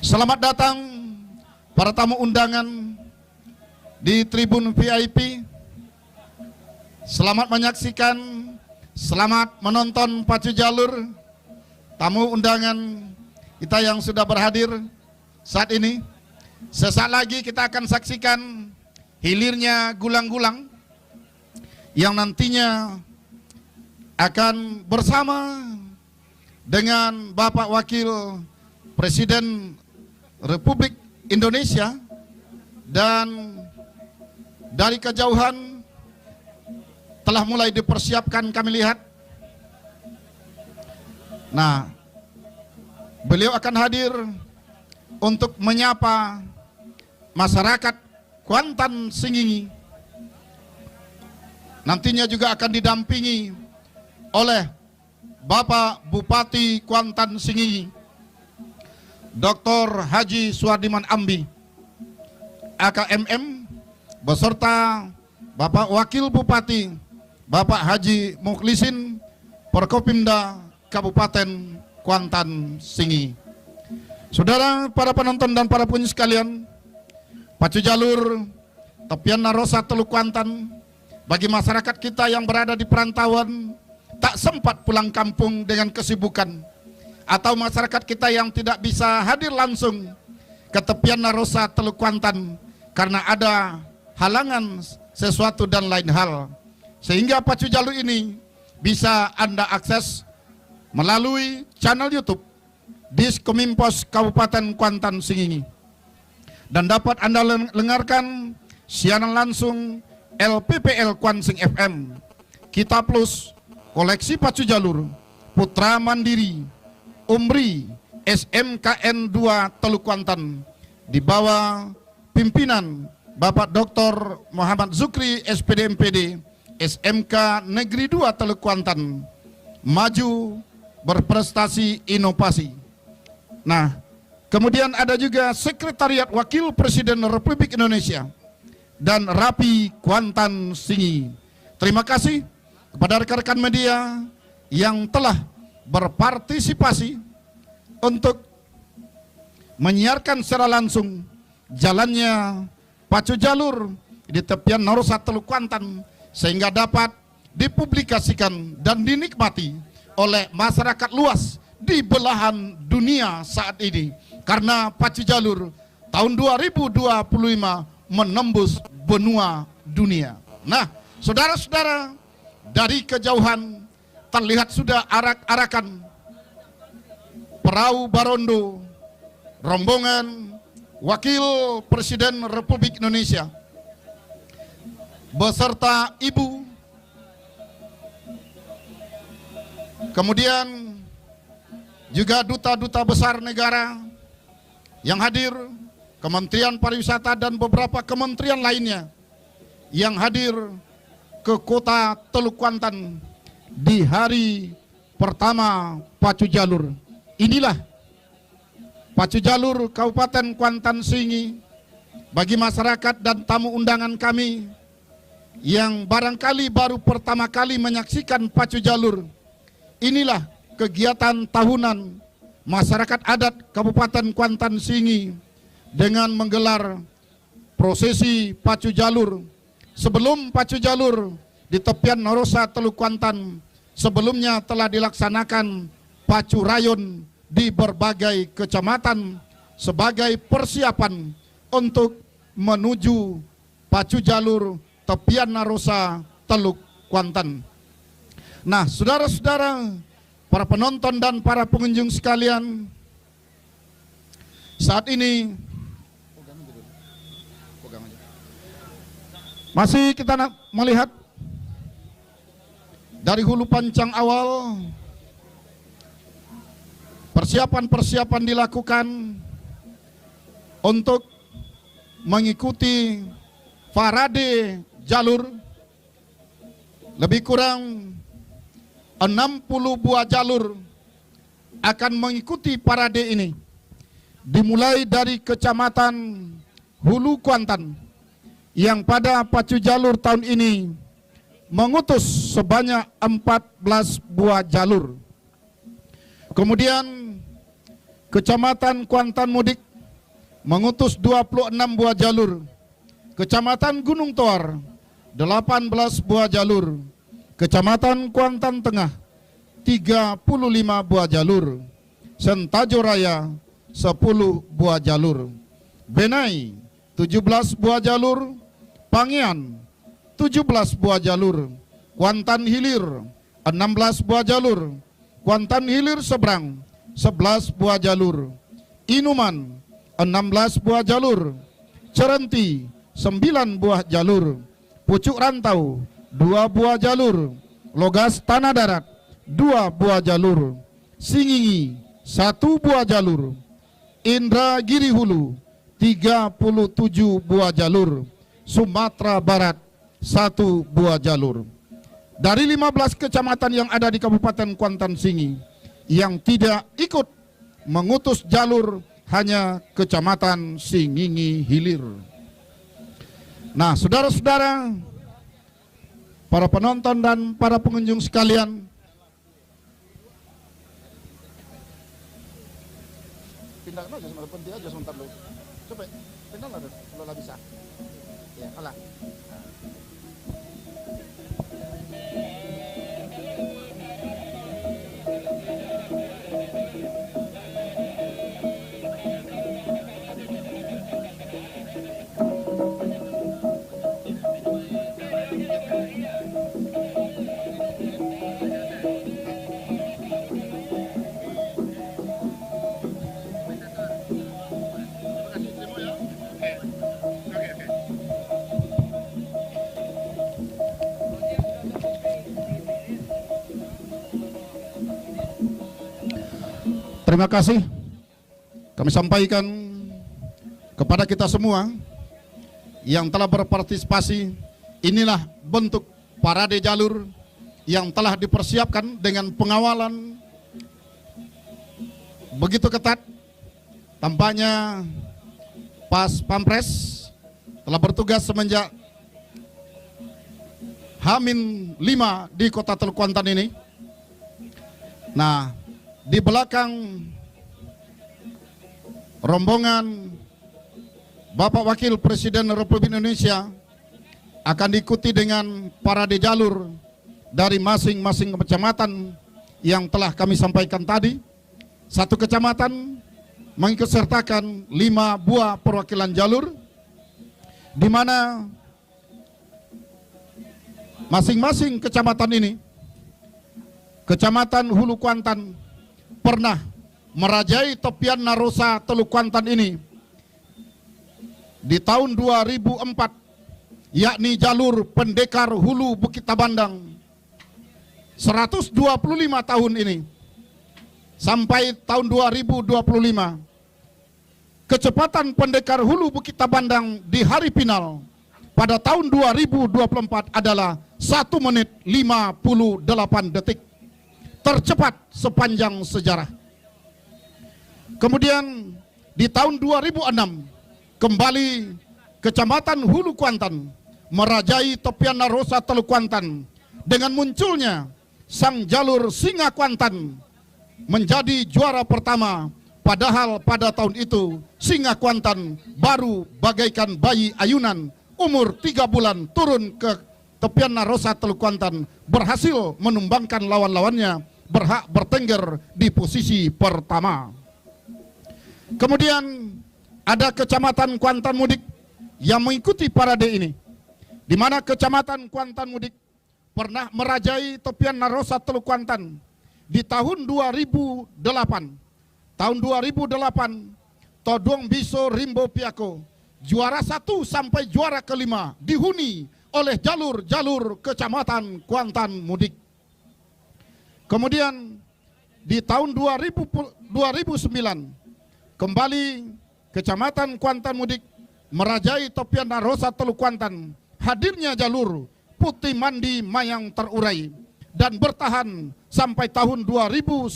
Selamat datang para tamu undangan di tribun VIP. Selamat menyaksikan, selamat menonton pacu jalur tamu undangan kita yang sudah berhadir saat ini. Sesaat lagi kita akan saksikan hilirnya gulang-gulang yang nantinya akan bersama dengan Bapak Wakil Presiden Republik Indonesia, dan dari kejauhan telah mulai dipersiapkan kami lihat. Nah, beliau akan hadir untuk menyapa masyarakat Kuantan Singingi. Nantinya juga akan didampingi oleh Bapak Bupati Kuantan Singingi, Dr. Haji Suwardiman Ambi, AKMM, beserta Bapak Wakil Bupati, Bapak Haji Mukhlisin, Forkopimda Kabupaten Kuantan Singingi. Saudara, para penonton dan para pengunjung sekalian, pacu jalur tepian Narosa Teluk Kuantan, bagi masyarakat kita yang berada di perantauan, tak sempat pulang kampung dengan kesibukan, atau masyarakat kita yang tidak bisa hadir langsung ke tepian Narosa Teluk Kuantan karena ada halangan sesuatu dan lain hal, sehingga pacu jalur ini bisa Anda akses melalui channel YouTube Diskominfos Kabupaten Kuantan Singingi, dan dapat Anda dengarkan siaran langsung LPPL Kuansing FM, Kita Plus, Koleksi Pacu Jalur, Putra Mandiri, Umri, SMKN 2 Teluk Kuantan, di bawah pimpinan Bapak Dr. Muhammad Zukri SPD MPD, SMK Negeri 2 Teluk Kuantan, maju berprestasi inovasi. Nah, kemudian ada juga Sekretariat Wakil Presiden Republik Indonesia dan Rapi Kuantan Singingi. Terima kasih kepada rekan-rekan media yang telah berpartisipasi untuk menyiarkan secara langsung jalannya pacu jalur di tepian Narosa Teluk Kuantan, sehingga dapat dipublikasikan dan dinikmati oleh masyarakat luas di belahan dunia saat ini, karena pacu jalur tahun 2025 menembus benua dunia. Nah, saudara-saudara, dari kejauhan terlihat sudah arak-arakan perahu Barondo, rombongan Wakil Presiden Republik Indonesia beserta Ibu, kemudian juga duta-duta besar negara yang hadir, Kementerian Pariwisata dan beberapa kementerian lainnya yang hadir ke kota Teluk Kuantan di hari pertama pacu jalur. Inilah pacu jalur Kabupaten Kuantan Singingi bagi masyarakat dan tamu undangan kami yang barangkali baru pertama kali menyaksikan pacu jalur. Inilah kegiatan tahunan masyarakat adat Kabupaten Kuantan Singingi dengan menggelar prosesi pacu jalur. Sebelum pacu jalur di tepian Narosa Teluk Kuantan, sebelumnya telah dilaksanakan pacu rayon di berbagai kecamatan sebagai persiapan untuk menuju pacu jalur tepian Narosa Teluk Kuantan. Nah, saudara-saudara, para penonton dan para pengunjung sekalian, saat ini masih kita melihat dari hulu pancang awal, persiapan-persiapan dilakukan untuk mengikuti parade jalur. Lebih kurang 60 buah jalur akan mengikuti parade ini, dimulai dari Kecamatan Hulu Kuantan yang pada pacu jalur tahun ini mengutus sebanyak 14 buah jalur. Kemudian Kecamatan Kuantan Mudik mengutus 26 buah jalur. Kecamatan Gunung Toar 18 buah jalur. Kecamatan Kuantan Tengah 35 buah jalur. Sentajo Raya 10 buah jalur. Benai 17 buah jalur. Pangian 17 buah jalur. Kuantan Hilir 16 buah jalur. Kuantan Hilir Seberang 11 buah jalur. Inuman 16 buah jalur. Cerenti 9 buah jalur. Pucuk Rantau 2 buah jalur. Logas Tanah Darat 2 buah jalur. Singingi 1 buah jalur. Indragiri Hulu 37 buah jalur. Sumatera Barat 1 buah jalur. Dari 15 kecamatan yang ada di Kabupaten Kuantan Singi, yang tidak ikut mengutus jalur hanya Kecamatan Singingi Hilir. Nah, saudara-saudara, para penonton dan para pengunjung sekalian, pindahkan aja, penting aja sebentar dulu. Coba pindahkan kalau bisa. Ya, kalah. Terima kasih kami sampaikan kepada kita semua yang telah berpartisipasi. Inilah bentuk parade jalur yang telah dipersiapkan dengan pengawalan begitu ketat. Tampaknya Pas Pampres telah bertugas semenjak H-5 di Kota Teluk Kuantan ini. Nah, di belakang rombongan Bapak Wakil Presiden Republik Indonesia akan diikuti dengan parade jalur dari masing-masing kecamatan yang telah kami sampaikan tadi. Satu kecamatan mengikutsertakan 5 buah perwakilan jalur, di mana masing-masing kecamatan ini, Kecamatan Hulu Kuantan pernah merajai tepian Narosa Teluk Kuantan ini di tahun 2004, yakni jalur Pendekar Hulu Bukit Tabandang. 125 tahun ini sampai tahun 2025, kecepatan Pendekar Hulu Bukit Tabandang di hari final pada tahun 2024 adalah 1 menit 58 detik, tercepat sepanjang sejarah. Kemudian di tahun 2006 kembali Kecamatan Hulu Kuantan merajai tepian Narosa Teluk Kuantan dengan munculnya sang jalur Singa Kuantan menjadi juara pertama. Padahal pada tahun itu Singa Kuantan baru bagaikan bayi ayunan umur 3 bulan turun ke tepian Narosa Teluk Kuantan, berhasil menumbangkan lawan-lawannya, berhak bertengger di posisi pertama. Kemudian ada Kecamatan Kuantan Mudik yang mengikuti parade ini, di mana Kecamatan Kuantan Mudik pernah merajai tepian Narosa Teluk Kuantan di tahun 2008. Tahun 2008 Todong Biso Rimbo Piako juara 1 sampai juara ke-5 dihuni oleh jalur-jalur Kecamatan Kuantan Mudik. Kemudian di tahun 2009 kembali Kecamatan Kuantan Mudik merajai tepian Narosa Teluk Kuantan. Hadirnya jalur Putih Mandi Mayang terurai dan bertahan sampai tahun 2010.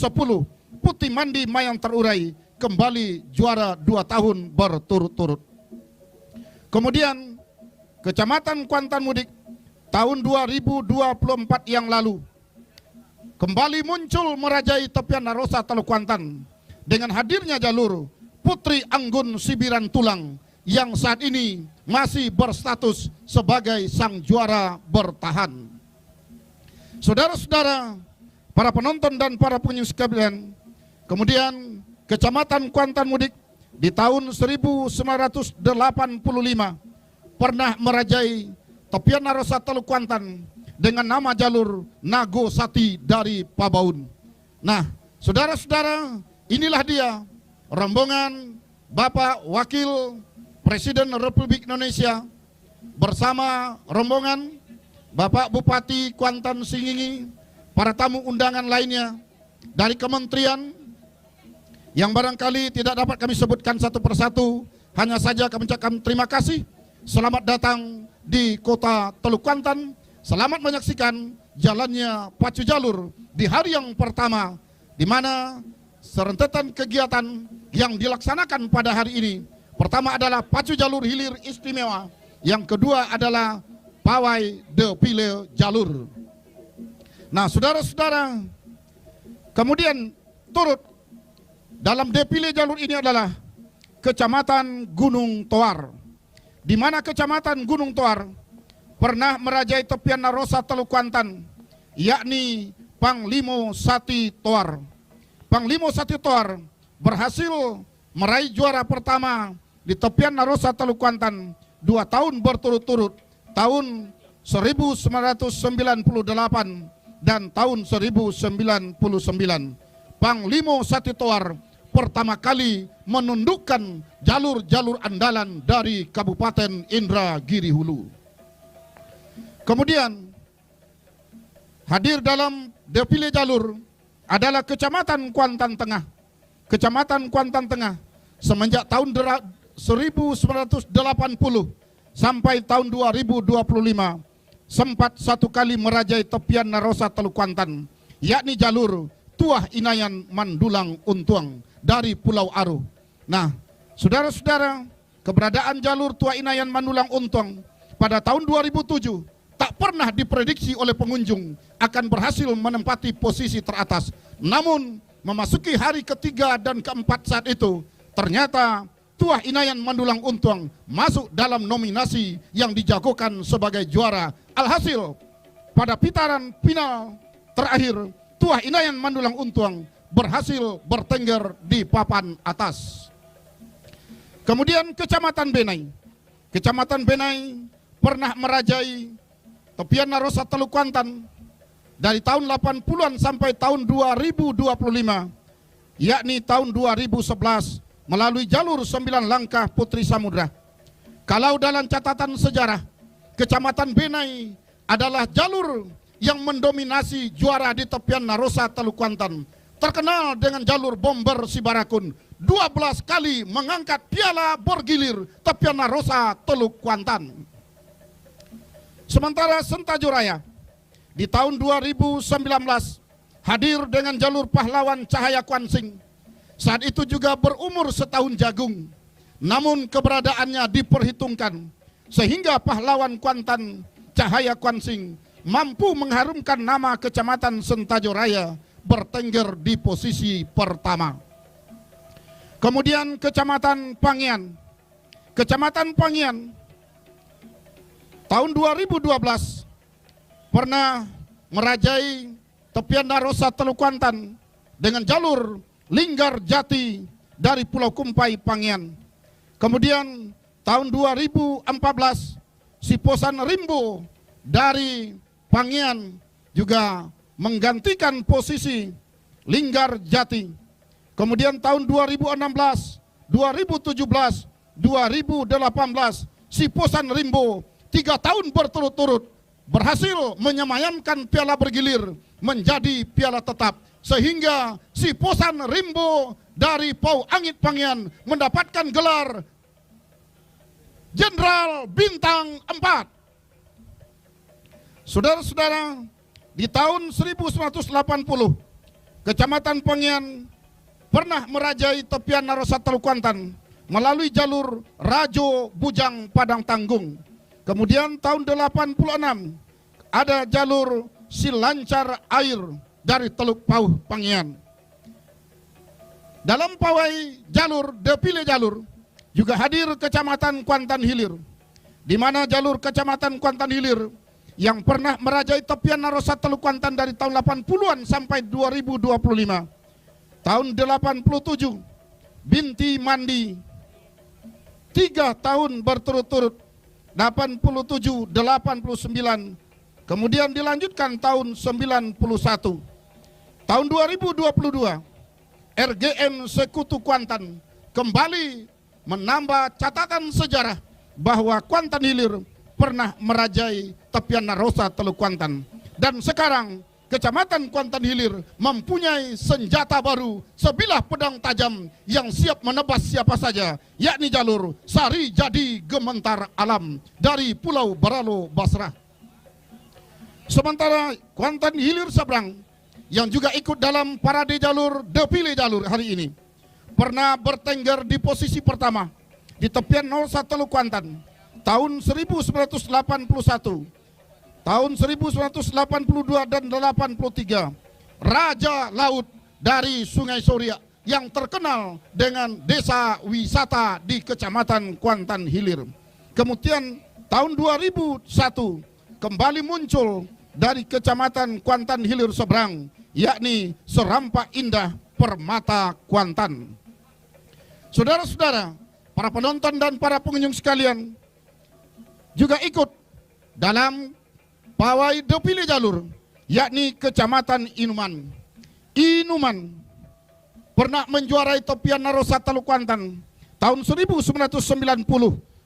Putih Mandi Mayang terurai kembali juara 2 tahun berturut-turut. Kemudian Kecamatan Kuantan Mudik tahun 2024 yang lalu kembali muncul merajai tepian Narosa Teluk Kuantan dengan hadirnya jalur Putri Anggun Sibiran Tulang yang saat ini masih berstatus sebagai sang juara bertahan. Saudara-saudara, para penonton dan para pengunjung sekalian, kemudian Kecamatan Kuantan Mudik di tahun 1985 pernah merajai tepian Narosa Teluk Kuantan dengan nama jalur Nago Sati dari Pabaun. Nah, saudara-saudara, inilah dia rombongan Bapak Wakil Presiden Republik Indonesia bersama rombongan Bapak Bupati Kuantan Singingi, para tamu undangan lainnya dari kementerian yang barangkali tidak dapat kami sebutkan satu persatu, hanya saja kami ucapkan terima kasih. Selamat datang di kota Teluk Kuantan, selamat menyaksikan jalannya pacu jalur di hari yang pertama, di mana serentetan kegiatan yang dilaksanakan pada hari ini. Pertama adalah pacu jalur hilir istimewa, yang kedua adalah pawai defile jalur. Nah, saudara-saudara, kemudian turut dalam defile jalur ini adalah Kecamatan Gunung Toar, di mana Kecamatan Gunung Toar pernah merajai tepian Narosa Teluk Kuantan, yakni Panglimo Sati Toar. Panglimo Sati Toar berhasil meraih juara pertama di tepian Narosa Teluk Kuantan 2 tahun berturut-turut, tahun 1998 dan tahun 1999. Panglimo Sati Toar pertama kali menundukkan jalur-jalur andalan dari Kabupaten Indragiri Hulu. Kemudian hadir dalam defile jalur adalah Kecamatan Kuantan Tengah. Kecamatan Kuantan Tengah semenjak tahun 1980 sampai tahun 2025 sempat satu kali merajai tepian Narosa Teluk Kuantan, yakni jalur Tuah Inayan Mandulang Untuang dari Pulau Aru. Nah, saudara-saudara, keberadaan jalur Tuah Inayan Mandulang Untuang pada tahun 2007 tak pernah diprediksi oleh pengunjung akan berhasil menempati posisi teratas. Namun memasuki hari ketiga dan keempat saat itu, ternyata Tuah Inayan Mandulang Untuang masuk dalam nominasi yang dijagokan sebagai juara. Alhasil, pada putaran final terakhir, Tuah Inayan Mandulang Untuang berhasil bertengger di papan atas. Kemudian Kecamatan Benai. Kecamatan Benai pernah merajai tepian Narosa Teluk Kuantan dari tahun 80-an sampai tahun 2025, yakni tahun 2011 melalui jalur 9 langkah Putri Samudra. Kalau dalam catatan sejarah, Kecamatan Benai adalah jalur yang mendominasi juara di tepian Narosa Teluk Kuantan, terkenal dengan jalur Bomber Sibarakun, 12 kali mengangkat piala bergilir tepian Narosa Teluk Kuantan. Sementara Sentajo Raya di tahun 2019 hadir dengan jalur pahlawan Cahaya Kuansing. Saat itu juga berumur setahun jagung, namun keberadaannya diperhitungkan sehingga pahlawan Kuantan Cahaya Kuansing mampu mengharumkan nama Kecamatan Sentajo Raya bertengger di posisi pertama. Kemudian Kecamatan Pangian. Kecamatan Pangian tahun 2012 pernah merajai tepian Narosa Teluk Kuantan dengan jalur Linggar Jati dari Pulau Kumpai Pangian. Kemudian tahun 2014 Siposan Rimbo dari Pangian juga menggantikan posisi Linggar Jati. Kemudian tahun 2016, 2017, 2018 Siposan Rimbo 3 tahun berturut-turut berhasil menyemayamkan piala bergilir menjadi piala tetap, sehingga Siposan Rimbo dari Pau Angit Pangian mendapatkan gelar Jenderal Bintang 4. Saudara-saudara, di tahun 1980 Kecamatan Pangian pernah merajai tepian Narosa Teluk Kuantan melalui jalur Rajo Bujang Padang Tanggung. Kemudian tahun 86 ada jalur Silancar Air dari Teluk Pauh Pangian. Dalam pawai jalur, depile jalur, juga hadir Kecamatan Kuantan Hilir, di mana jalur Kecamatan Kuantan Hilir yang pernah merajai tepian Narosa Teluk Kuantan dari tahun 80-an sampai 2025. Tahun 87, Binti Mandi, 3 tahun berturut-turut, 87, 89, kemudian dilanjutkan tahun 91. Tahun 2022, RGM Sekutu Kuantan kembali menambah catatan sejarah bahwa Kuantan Hilir pernah merajai tepian Narosa Teluk Kuantan. Dan sekarang Kecamatan Kuantan Hilir mempunyai senjata baru, sebilah pedang tajam yang siap menebas siapa saja, yakni jalur Sari Jadi Gementar Alam dari Pulau Baralo Basrah. Sementara Kuantan Hilir Seberang yang juga ikut dalam parade jalur, depile jalur hari ini, pernah bertengger di posisi pertama di tepian Narosa Teluk Kuantan tahun 1981, tahun 1982 dan 83, Raja Laut dari Sungai Soria yang terkenal dengan desa wisata di Kecamatan Kuantan Hilir. Kemudian tahun 2001 kembali muncul dari Kecamatan Kuantan Hilir Seberang, yakni Serampa Indah Permata Kuantan. Saudara-saudara, para penonton dan para pengunjung sekalian juga ikut dalam pawai depile jalur, yakni Kecamatan Inuman. Inuman pernah menjuarai tepian Narosa Teluk Kuantan tahun 1990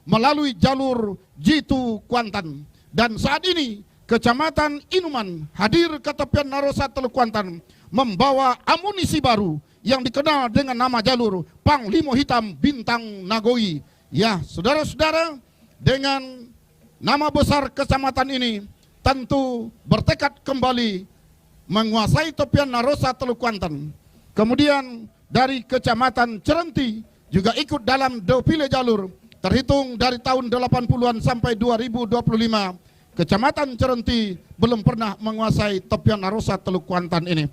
melalui jalur Jitu Kuantan. Dan saat ini Kecamatan Inuman hadir ke tepian Narosa Teluk Kuantan membawa amunisi baru yang dikenal dengan nama jalur Panglima Hitam Bintang Nagoi. Ya, saudara-saudara, dengan nama besar kecamatan ini tentu bertekad kembali menguasai tepian Narosa Teluk Kuantan. Kemudian dari Kecamatan Cerenti juga ikut dalam depile jalur, terhitung dari tahun 80-an sampai 2025. Kecamatan Cerenti belum pernah menguasai tepian Narosa Teluk Kuantan ini.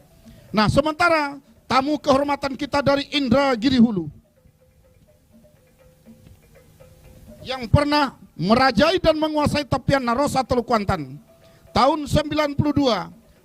Nah, sementara tamu kehormatan kita dari Indragiri Hulu yang pernah merajai dan menguasai tepian Narosa Teluk Kuantan tahun 92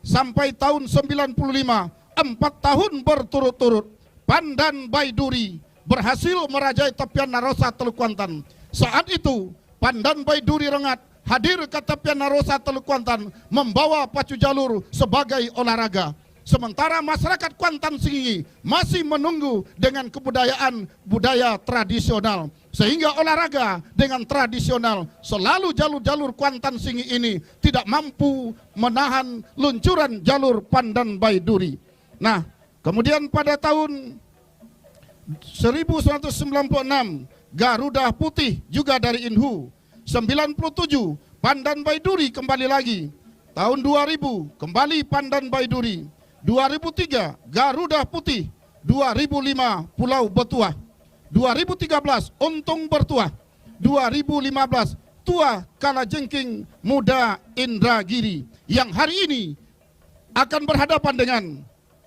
sampai tahun 95, 4 tahun berturut-turut, Pandan Baiduri berhasil merajai tepian Narosa Teluk Kuantan. Saat itu Pandan Baiduri Rengat hadir ke tepian Narosa Teluk Kuantan membawa pacu jalur sebagai olahraga. Sementara masyarakat Kuantan Singi masih menunggu dengan kebudayaan budaya tradisional, sehingga olahraga dengan tradisional selalu jalur-jalur Kuantan Singi ini tidak mampu menahan luncuran jalur Pandan Baiduri. Nah, kemudian pada tahun 1996 Garuda Putih juga dari Inhu, 97 Pandan Baiduri kembali lagi, tahun 2000 kembali Pandan Baiduri, 2003 Garuda Putih, 2005 Pulau Betuah, 2013 Untung Bertuah, 2015 Tua Kalajengking Muda Indragiri, yang hari ini akan berhadapan dengan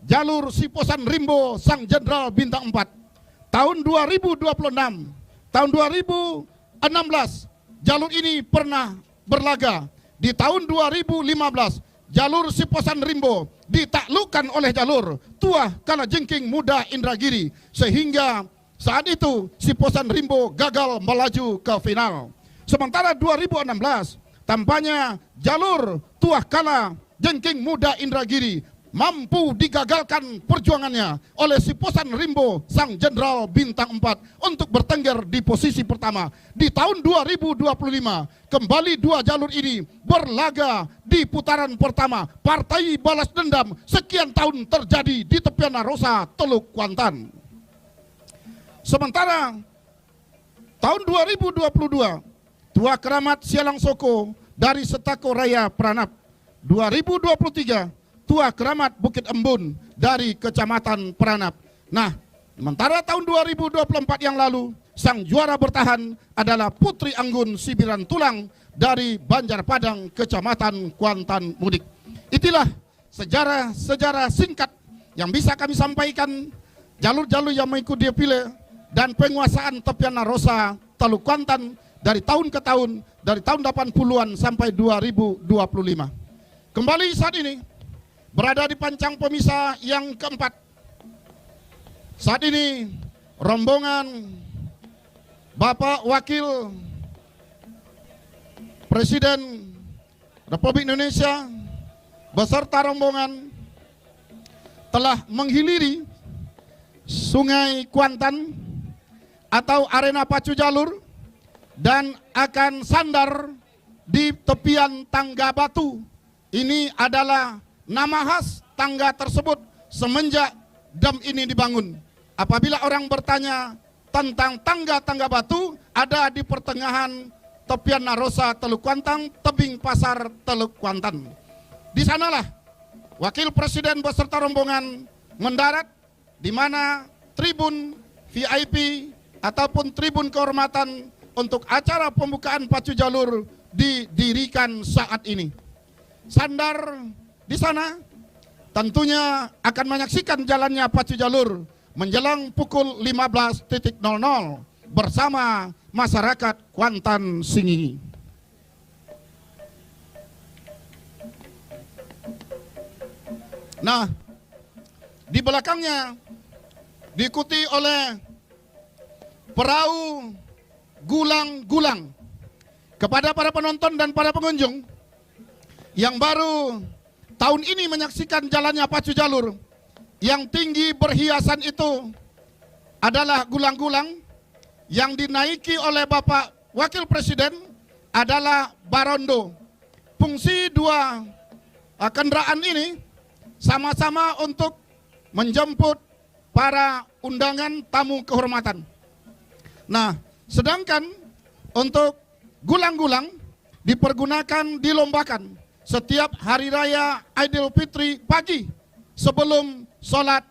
jalur Siposan Rimbo Sang Jenderal Bintang 4. Tahun 2026, tahun 2016 jalur ini pernah berlaga. Di tahun 2015 jalur Siposan Rimbo ditaklukkan oleh jalur Tua Kalajengking Muda Indragiri, sehingga saat itu Siposan Rimbo gagal melaju ke final. Sementara 2016 tampaknya jalur Tua Kalajengking Muda Indragiri mampu digagalkan perjuangannya oleh Siposan Rimbo Sang Jenderal Bintang 4 untuk bertengger di posisi pertama. Di tahun 2025 kembali dua jalur ini berlaga di putaran pertama. Partai balas dendam sekian tahun terjadi di tepian Narosa Teluk Kuantan. Sementara tahun 2022 Tua Keramat Sialang Soko dari Setako Raya Pranap, 2023 Tua Keramat Bukit Embun dari Kecamatan Pranap. Nah, sementara tahun 2024 yang lalu sang juara bertahan adalah Putri Anggun Sibiran Tulang dari Banjar Padang, Kecamatan Kuantan Mudik. Itulah sejarah-sejarah singkat yang bisa kami sampaikan jalur-jalur yang mengikuti defile dan penguasaan tepian Narosa Teluk Kuantan dari tahun ke tahun, dari tahun 80-an sampai 2025. Kembali saat ini berada di pancang pemisah yang keempat. Saat ini rombongan Bapak Wakil Presiden Republik Indonesia beserta rombongan telah menghiliri Sungai Kuantan atau arena pacu jalur dan akan sandar di tepian tangga batu. Ini adalah nama khas tangga tersebut semenjak dam ini dibangun. Apabila orang bertanya tentang tangga-tangga batu, ada di pertengahan tepian Narosa Teluk Kuantan, tebing pasar Teluk Kuantan. Di sanalah Wakil Presiden beserta rombongan mendarat, di mana tribun VIP ataupun tribun kehormatan untuk acara pembukaan pacu jalur didirikan saat ini. Sandar di sana tentunya akan menyaksikan jalannya pacu jalur menjelang pukul 15.00 bersama masyarakat Kuantan Singi. Nah, di belakangnya diikuti oleh perahu gulang-gulang. Kepada para penonton dan para pengunjung yang baru tahun ini menyaksikan jalannya pacu jalur, yang tinggi berhiasan itu adalah gulang-gulang, yang dinaiki oleh Bapak Wakil Presiden adalah barondo. Fungsi dua kendaraan ini sama-sama untuk menjemput para undangan tamu kehormatan. Nah, sedangkan untuk gulang-gulang dipergunakan dilombakan setiap hari raya Idul Fitri pagi sebelum sholat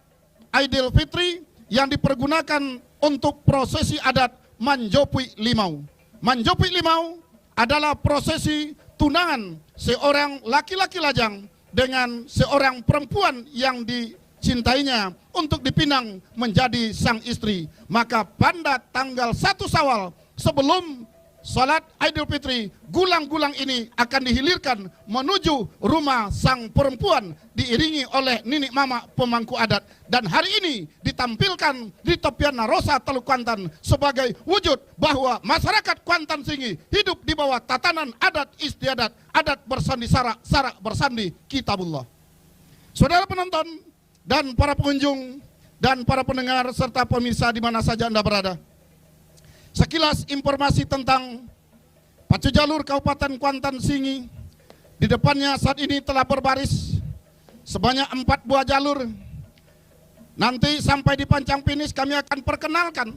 Idul Fitri, yang dipergunakan untuk prosesi adat Manjopuy Limau. Manjopuy Limau adalah prosesi tunangan seorang laki-laki lajang dengan seorang perempuan yang dicintainya untuk dipinang menjadi sang istri. Maka pada tanggal 1 Syawal sebelum sholat Idul Fitri, gulang-gulang ini akan dihilirkan menuju rumah sang perempuan diiringi oleh nenek mama pemangku adat. Dan hari ini ditampilkan di tepian Narosa Teluk Kuantan sebagai wujud bahwa masyarakat Kuantan Singi hidup di bawah tatanan adat istiadat, adat bersandi sara bersandi kitabullah. Saudara penonton dan para pengunjung dan para pendengar serta pemirsa di mana saja Anda berada, sekilas informasi tentang pacu jalur Kabupaten Kuantan Singi. Di depannya saat ini telah berbaris sebanyak 4 buah jalur. Nanti sampai di pancang finish kami akan perkenalkan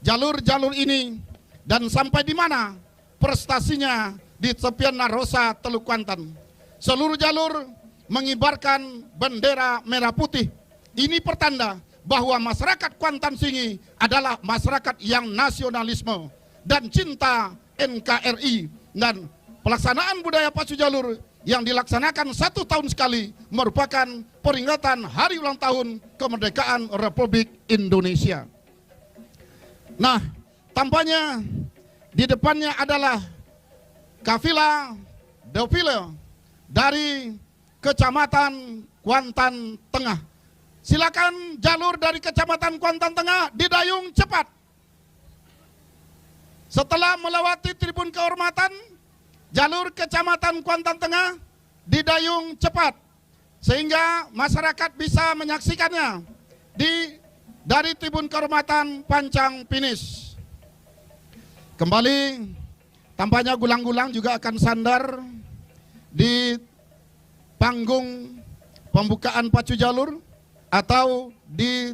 jalur-jalur ini dan sampai di mana prestasinya di tepian Narosa Teluk Kuantan. Seluruh jalur mengibarkan bendera merah putih. Ini pertanda bahwa masyarakat Kuantan Singi adalah masyarakat yang nasionalisme dan cinta NKRI, dan pelaksanaan budaya pacu jalur yang dilaksanakan 1 tahun sekali merupakan peringatan hari ulang tahun kemerdekaan Republik Indonesia. Nah, tampaknya di depannya adalah kafilah defile dari Kecamatan Kuantan Tengah. Silakan jalur dari Kecamatan Kuantan Tengah didayung cepat. Setelah melewati tribun kehormatan, jalur Kecamatan Kuantan Tengah didayung cepat sehingga masyarakat bisa menyaksikannya dari tribun kehormatan pancang finish. Kembali tampaknya gulang-gulang juga akan sandar di panggung pembukaan pacu jalur atau di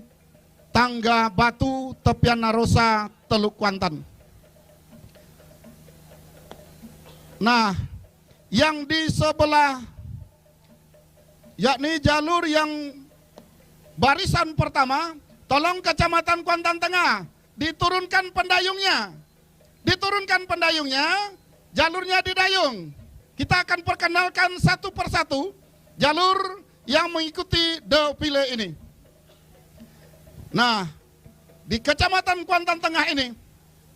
tangga batu tepian Narosa Teluk Kuantan. Nah, yang di sebelah, yakni jalur yang barisan pertama, tolong Kecamatan Kuantan Tengah diturunkan pendayungnya. Diturunkan pendayungnya, jalurnya didayung. Kita akan perkenalkan satu persatu jalur yang mengikuti defile ini. Nah, di Kecamatan Kuantan Tengah ini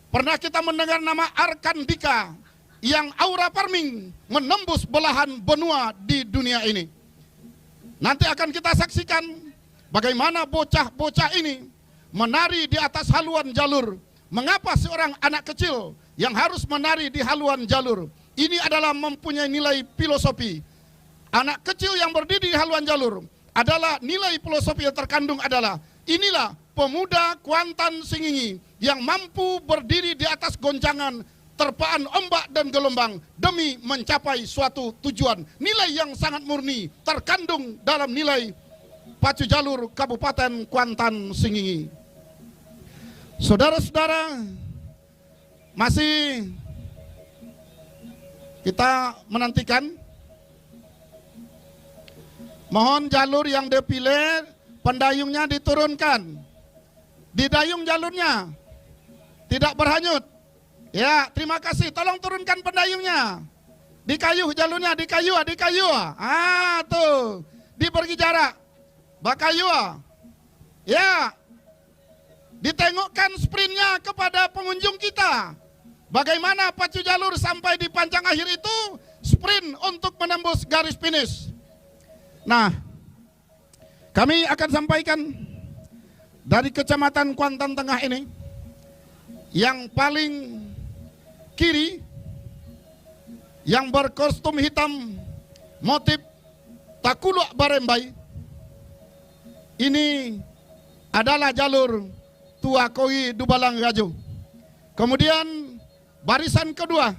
pernah kita mendengar nama Arkandika yang aura farming menembus belahan benua di dunia ini. Nanti akan kita saksikan bagaimana bocah-bocah ini menari di atas haluan jalur. Mengapa seorang anak kecil yang harus menari di haluan jalur? Ini adalah mempunyai nilai filosofi. Anak kecil yang berdiri di haluan jalur adalah nilai filosofi yang terkandung adalah inilah pemuda Kuantan Singingi yang mampu berdiri di atas goncangan terpaan ombak dan gelombang demi mencapai suatu tujuan. Nilai yang sangat murni terkandung dalam nilai Pacu Jalur Kabupaten Kuantan Singingi. Saudara-saudara, masih kita menantikan. Mohon jalur yang dipilih pendayungnya diturunkan. Didayung jalurnya, tidak berhanyut. Ya, terima kasih. Tolong turunkan pendayungnya. Dikayuh jalurnya, dikayuh. Tuh, diberi jarak. Bakayuh. Ya, ditengokkan sprintnya kepada pengunjung kita. Bagaimana pacu jalur sampai di pancang akhir itu sprint untuk menembus garis finish. Nah, kami akan sampaikan dari Kecamatan Kuantan Tengah ini, yang paling kiri, yang berkostum hitam, motif Takuluak Barembai, ini adalah jalur Tuakoi Dubalang Gaju. Kemudian barisan kedua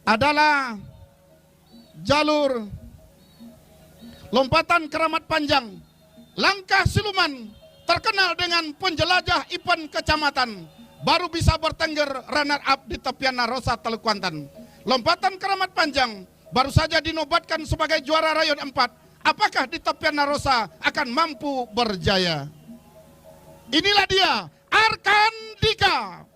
adalah jalur Lompatan Keramat Panjang, langkah siluman terkenal dengan penjelajah Ipan Kecamatan, baru bisa bertengger runner up di tepian Narosa Teluk Kuantan. Lompatan Keramat Panjang baru saja dinobatkan sebagai juara rayon 4. Apakah di tepian Narosa akan mampu berjaya? Inilah dia Arkandika,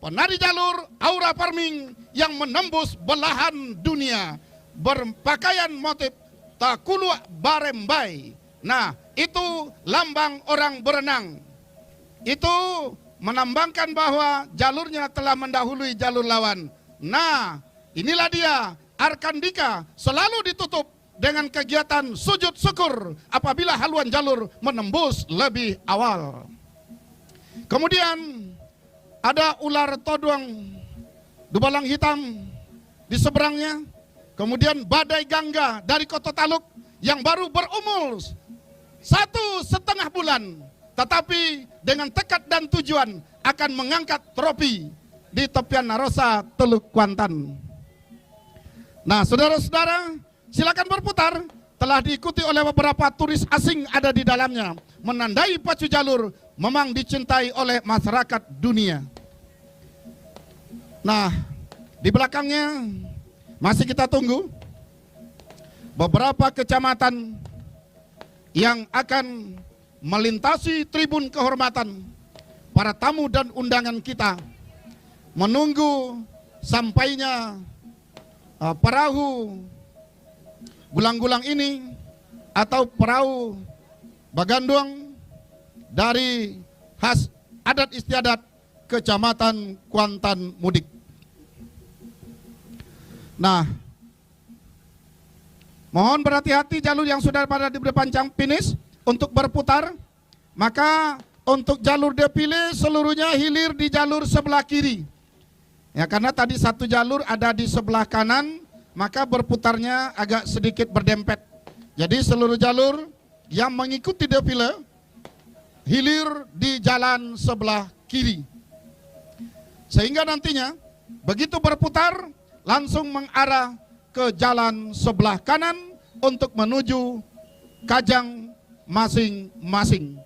penari jalur aura farming yang menembus belahan dunia, berpakaian motif Takuluak Barembai. Nah, itu lambang orang berenang. Itu menambangkan bahwa jalurnya telah mendahului jalur lawan. Nah, inilah dia Arkandika, selalu ditutup dengan kegiatan sujud syukur apabila haluan jalur menembus lebih awal. Kemudian ada ular todong Dubalang hitam di seberangnya. Kemudian badai gangga dari Kota Taluk yang baru berumur 1,5 bulan, tetapi dengan tekad dan tujuan akan mengangkat trofi di tepian Narosa Teluk Kuantan. Nah, saudara-saudara, silakan berputar. Telah diikuti oleh beberapa turis asing ada di dalamnya, menandai pacu jalur memang dicintai oleh masyarakat dunia. Nah, di belakangnya masih kita tunggu beberapa kecamatan yang akan melintasi tribun kehormatan para tamu dan undangan kita, menunggu sampainya perahu gulang-gulang ini atau perahu bagandung dari khas adat istiadat Kecamatan Kuantan Mudik. Nah, mohon berhati-hati jalur yang sudah pada di pancang finish untuk berputar. Maka untuk jalur dipilih seluruhnya hilir di jalur sebelah kiri. Ya, karena tadi satu jalur ada di sebelah kanan, maka berputarnya agak sedikit berdempet. Jadi seluruh jalur yang mengikuti defile hilir di jalan sebelah kiri. Sehingga nantinya begitu berputar langsung mengarah ke jalan sebelah kanan untuk menuju kajang masing-masing.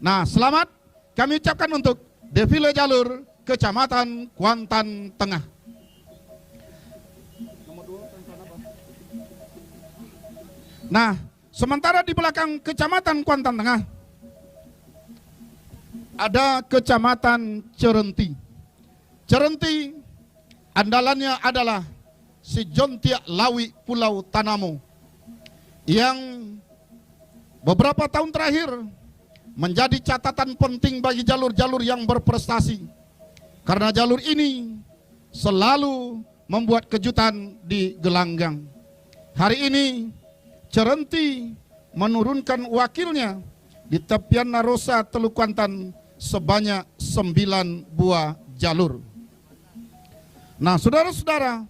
Nah, selamat kami ucapkan untuk defile jalur Kecamatan Kuantan Tengah. Nah, sementara di belakang Kecamatan Kuantan Tengah ada Kecamatan Cerenti. Cerenti andalannya adalah si Jontiak Lawi Pulau Tanamo yang beberapa tahun terakhir menjadi catatan penting bagi jalur-jalur yang berprestasi. Karena jalur ini selalu membuat kejutan di gelanggang. Hari ini Cerenti menurunkan wakilnya di tepian Narosa Teluk Kuantan sebanyak 9 buah jalur. Nah, saudara-saudara,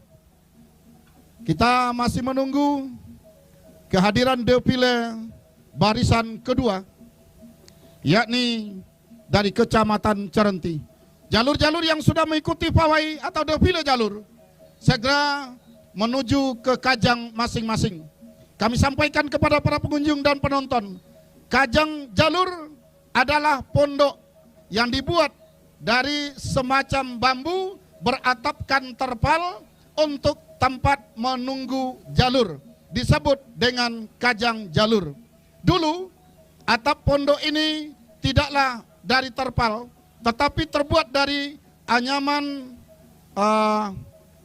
kita masih menunggu kehadiran defile barisan kedua, yakni dari Kecamatan Cerenti. Jalur-jalur yang sudah mengikuti pawai atau defile jalur segera menuju ke kajang masing-masing. Kami sampaikan kepada para pengunjung dan penonton, kajang jalur adalah pondok yang dibuat dari semacam bambu beratapkan terpal untuk tempat menunggu jalur, disebut dengan kajang jalur. Dulu atap pondok ini tidaklah dari terpal, tetapi terbuat dari anyaman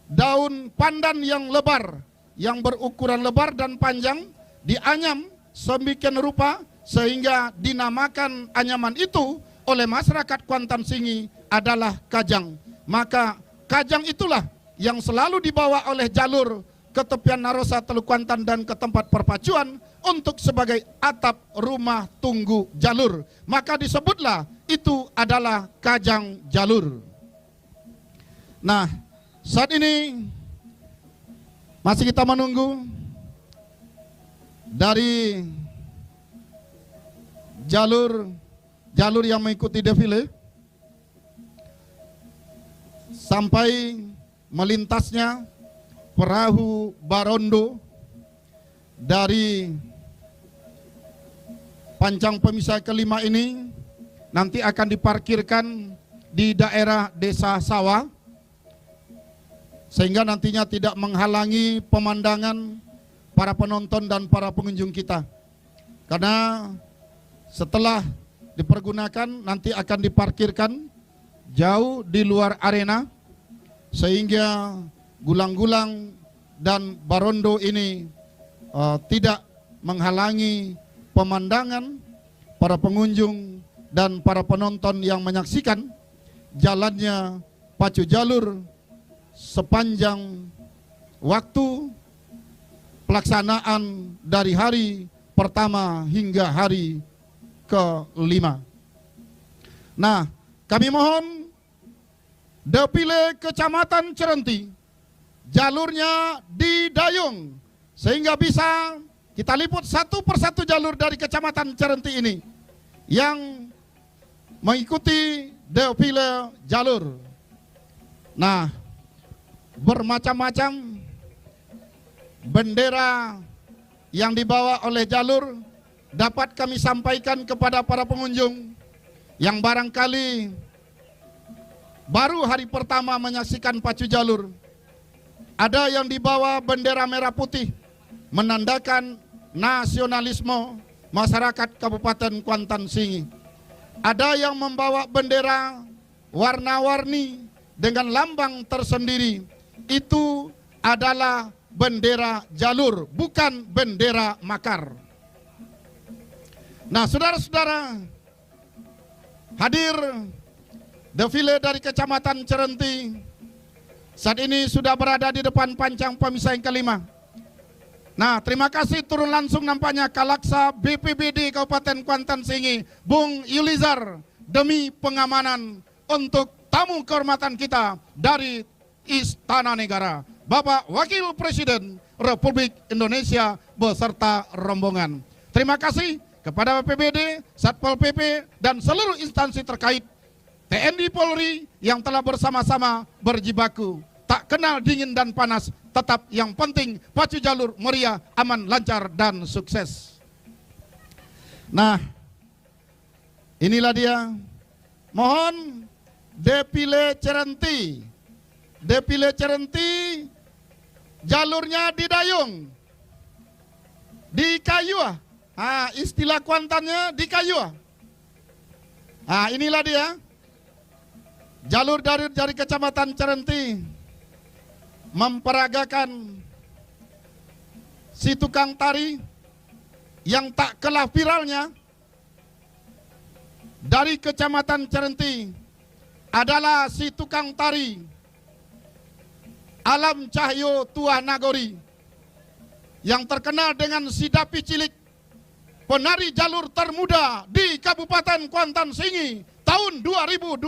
daun pandan yang lebar, yang berukuran lebar dan panjang, dianyam sedemikian rupa sehingga dinamakan anyaman itu oleh masyarakat Kuantan Singi adalah kajang. Maka kajang itulah yang selalu dibawa oleh jalur ke tepian Narosa Teluk Kuantan dan ke tempat perpacuan untuk sebagai atap rumah tunggu jalur. Maka disebutlah itu adalah kajang jalur. Nah, saat ini masih kita menunggu dari jalur yang mengikuti defile sampai melintasnya perahu barondo dari pancang pemisah kelima ini nanti akan diparkirkan di daerah Desa Sawah, sehingga nantinya tidak menghalangi pemandangan para penonton dan para pengunjung kita. Karena setelah dipergunakan nanti akan diparkirkan jauh di luar arena, sehingga gulang-gulang dan barondo ini tidak menghalangi pemandangan para pengunjung dan para penonton yang menyaksikan jalannya pacu jalur sepanjang waktu pelaksanaan dari hari pertama hingga hari ke-5. Nah, kami mohon defile Kecamatan Cerenti jalurnya didayung sehingga bisa kita liput satu persatu jalur dari Kecamatan Cerenti ini yang mengikuti defile jalur. Nah, bermacam-macam bendera yang dibawa oleh jalur dapat kami sampaikan kepada para pengunjung yang barangkali baru hari pertama menyaksikan pacu jalur. Ada yang dibawa bendera merah putih menandakan nasionalisme masyarakat Kabupaten Kuantan Singi. Ada yang membawa bendera warna-warni dengan lambang tersendiri. Itu adalah bendera jalur, bukan bendera makar. Nah, saudara-saudara, hadir defile dari Kecamatan Cerenti saat ini sudah berada di depan pancang pemisah yang kelima. Nah, terima kasih turun langsung nampaknya Kalaksa BPBD Kabupaten Kuantan Singi, Bung Yulizar, demi pengamanan untuk tamu kehormatan kita dari Istana Negara, Bapak Wakil Presiden Republik Indonesia beserta rombongan. Terima kasih kepada BPBD, Satpol PP, dan seluruh instansi terkait, TNI Polri yang telah bersama-sama berjibaku. Tak kenal dingin dan panas, tetap yang penting pacu jalur meriah, aman, lancar, dan sukses. Nah, inilah dia. Mohon defile Cerenti. Defile Cerenti jalurnya didayung, di kayu. Istilah Kuantannya di kayu. Inilah dia jalur dari Kecamatan Cerenti memperagakan si tukang tari yang tak kalah viralnya dari Kecamatan Cerenti adalah si tukang tari Alam Cahyo Tua Nagori yang terkenal dengan si Dapi Cilik, penari jalur termuda di Kabupaten Kuantan Singi tahun 2025,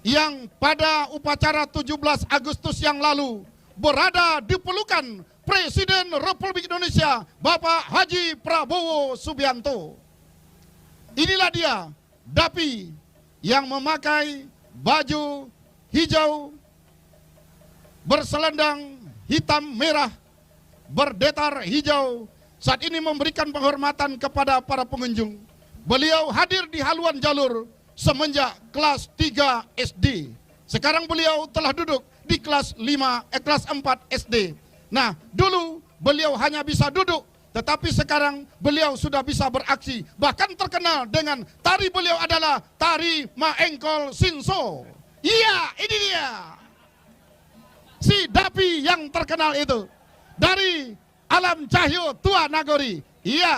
yang pada upacara 17 Agustus yang lalu berada di pelukan Presiden Republik Indonesia Bapak Haji Prabowo Subianto. Inilah dia Dapi yang memakai baju hijau berselendang hitam merah berdetar hijau, saat ini memberikan penghormatan kepada para pengunjung. Beliau hadir di haluan jalur semenjak kelas 3 SD. Sekarang beliau telah duduk di kelas 4 SD. Nah, dulu beliau hanya bisa duduk, tetapi sekarang beliau sudah bisa beraksi. Bahkan terkenal dengan tari beliau adalah tari Maengkol Sinso. Iya, ini dia si Dapi yang terkenal itu dari Alam Cahyo Tua Nagori. Iya,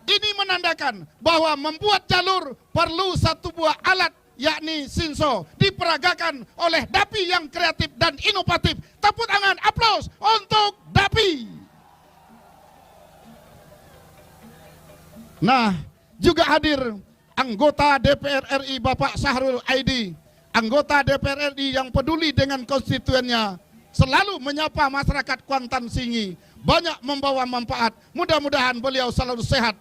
ini menandakan bahwa membuat jalur perlu satu buah alat, yakni Sinso, diperagakan oleh Dapi yang kreatif dan inovatif. Tepuk tangan, aplaus untuk Dapi. Nah, juga hadir anggota DPR RI Bapak Sahrul Aidi, anggota DPR RI yang peduli dengan konstituennya, selalu menyapa masyarakat Kuantan Singi, banyak membawa manfaat. Mudah-mudahan beliau selalu sehat.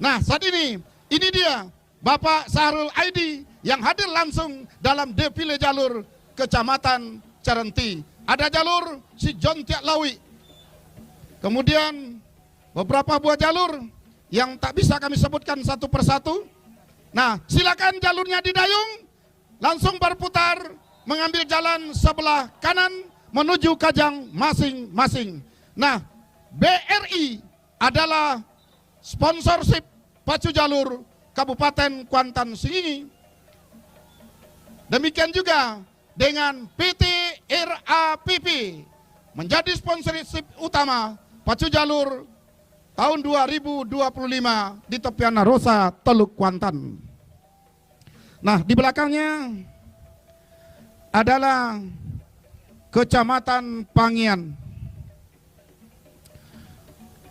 Nah, saat ini dia Bapak Sahrul Aidi yang hadir langsung dalam defile jalur Kecamatan Cerenti. Ada jalur si John Tiak Lawi, kemudian beberapa buah jalur yang tak bisa kami sebutkan satu persatu. Nah, silakan jalurnya didayung, langsung berputar mengambil jalan sebelah kanan menuju kajang masing-masing. Nah, BRI adalah sponsorship pacu jalur Kabupaten Kuantan Singi. Demikian juga dengan PT RAPP menjadi sponsorship utama pacu jalur tahun 2025 di tepian Rosa, Teluk Kuantan. Nah, di belakangnya adalah Kecamatan Pangian.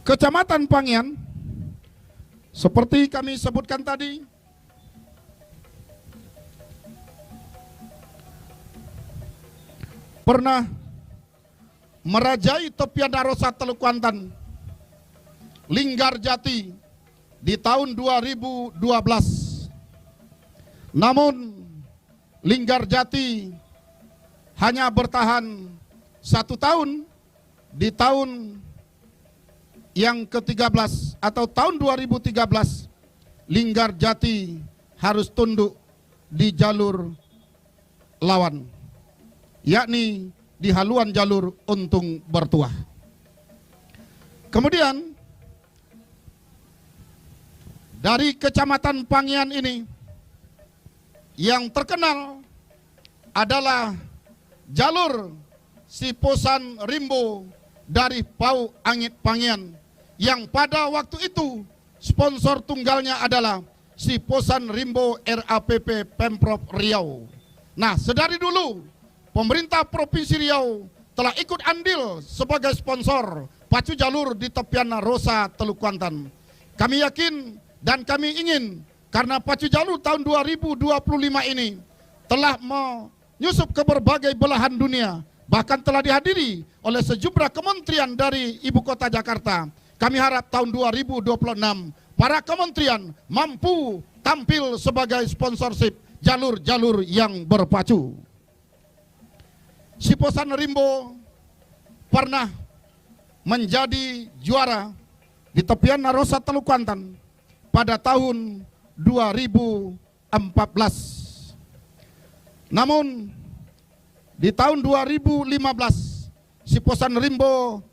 Kecamatan Pangian, seperti kami sebutkan tadi, pernah merajai tepian Rosa Teluk Kuantan, Linggarjati di tahun 2012. Namun Linggarjati hanya bertahan 1 tahun. Di tahun yang ke-13 atau tahun 2013, Linggarjati harus tunduk di jalur lawan, yakni di haluan jalur Untung Bertuah. Kemudian dari Kecamatan Pangian ini yang terkenal adalah jalur Siposan Rimbo dari Pau Angit Pangian, yang pada waktu itu sponsor tunggalnya adalah Siposan Rimbo RAPP Pemprov Riau. Nah, sedari dulu pemerintah Provinsi Riau telah ikut andil sebagai sponsor pacu jalur di tepian Rosa Teluk Kuantan. Kami yakin dan kami ingin, karena pacu jalur tahun 2025 ini telah menyusup ke berbagai belahan dunia, bahkan telah dihadiri oleh sejumlah kementerian dari ibu kota Jakarta. Kami harap tahun 2026 para kementerian mampu tampil sebagai sponsorship jalur-jalur yang berpacu. Siposan Rimbo pernah menjadi juara di tepian Rosa Teluk Kuantan pada tahun 2014. Namun di tahun 2015 Siposan Rimbo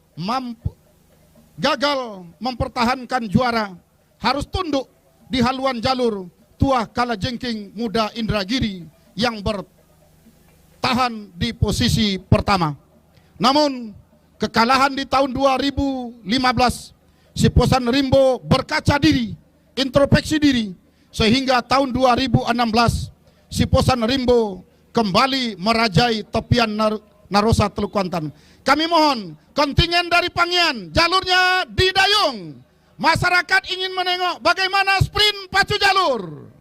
gagal mempertahankan juara, harus tunduk di haluan jalur Tuah Kalajengking Muda Indragiri yang bertahan di posisi pertama. Namun kekalahan di tahun 2015, Siposan Rimbo berkaca diri, introspeksi diri, sehingga tahun 2016 Siposan Rimbo kembali merajai tepian Narosa Teluk Kuantan. Kami mohon kontingen dari Pangian, jalurnya di Dayung. Masyarakat ingin menengok bagaimana sprint pacu jalur.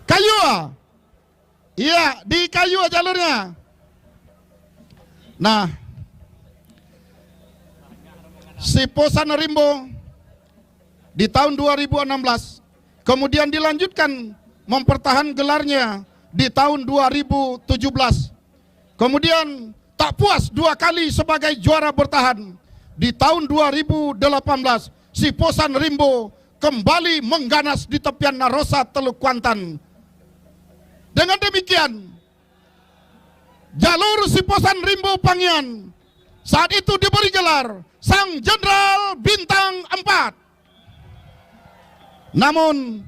Kayua, iya di Kayua jalurnya. Nah, Siposan Rimbo di tahun 2016 kemudian dilanjutkan mempertahankan gelarnya di tahun 2017. Kemudian tak puas 2 kali sebagai juara bertahan di tahun 2018, Siposan Rimbo kembali mengganas di tepian Narosa Teluk Kuantan. Dengan demikian, jalur Siposan Rimbo Pangian saat itu diberi gelar Sang Jenderal Bintang 4. Namun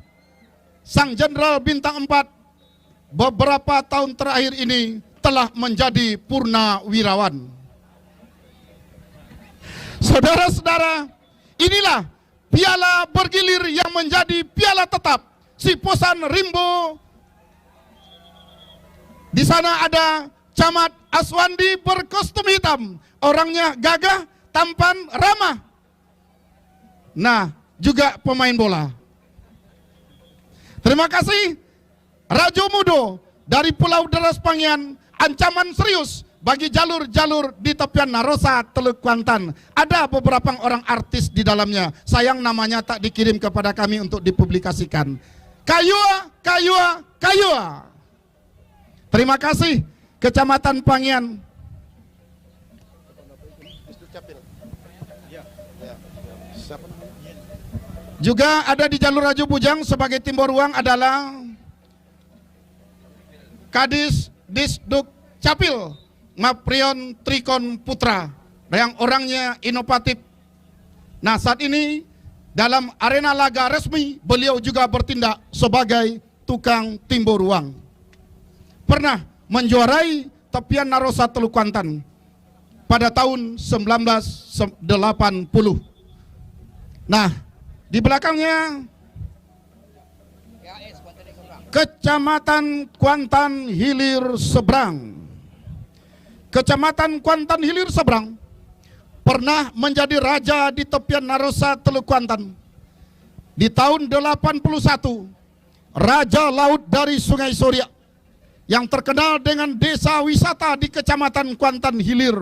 Sang Jenderal Bintang 4 beberapa tahun terakhir ini telah menjadi purnawirawan. Saudara-saudara, inilah piala bergilir yang menjadi piala tetap Siposan Rimbo. Di sana ada Camat Aswandi berkostum hitam, orangnya gagah, tampan, ramah. Nah, juga pemain bola. Terima kasih Rajo Mudo dari Pulau Deras Pangian, ancaman serius bagi jalur-jalur di tepian Narosa Teluk Kuantan. Ada beberapa orang artis di dalamnya, sayang namanya tak dikirim kepada kami untuk dipublikasikan. Kayua, Kayua, Kayua. Terima kasih Kecamatan Pangian. Juga ada di jalur Rajo Bujang sebagai timur ruang adalah Kadis Disduk Capil Maprion Trikon Putra yang orangnya inovatif. Nah, saat ini dalam arena laga resmi beliau juga bertindak sebagai tukang timur ruang. Pernah menjuarai tepian Narosa Teluk Kuantan pada tahun 1980. Nah, di belakangnya Kecamatan Kuantan Hilir Seberang. Kecamatan Kuantan Hilir Seberang pernah menjadi raja di tepian Narosa Teluk Kuantan. Di tahun 81, Raja Laut dari Sungai Soria yang terkenal dengan desa wisata di Kecamatan Kuantan Hilir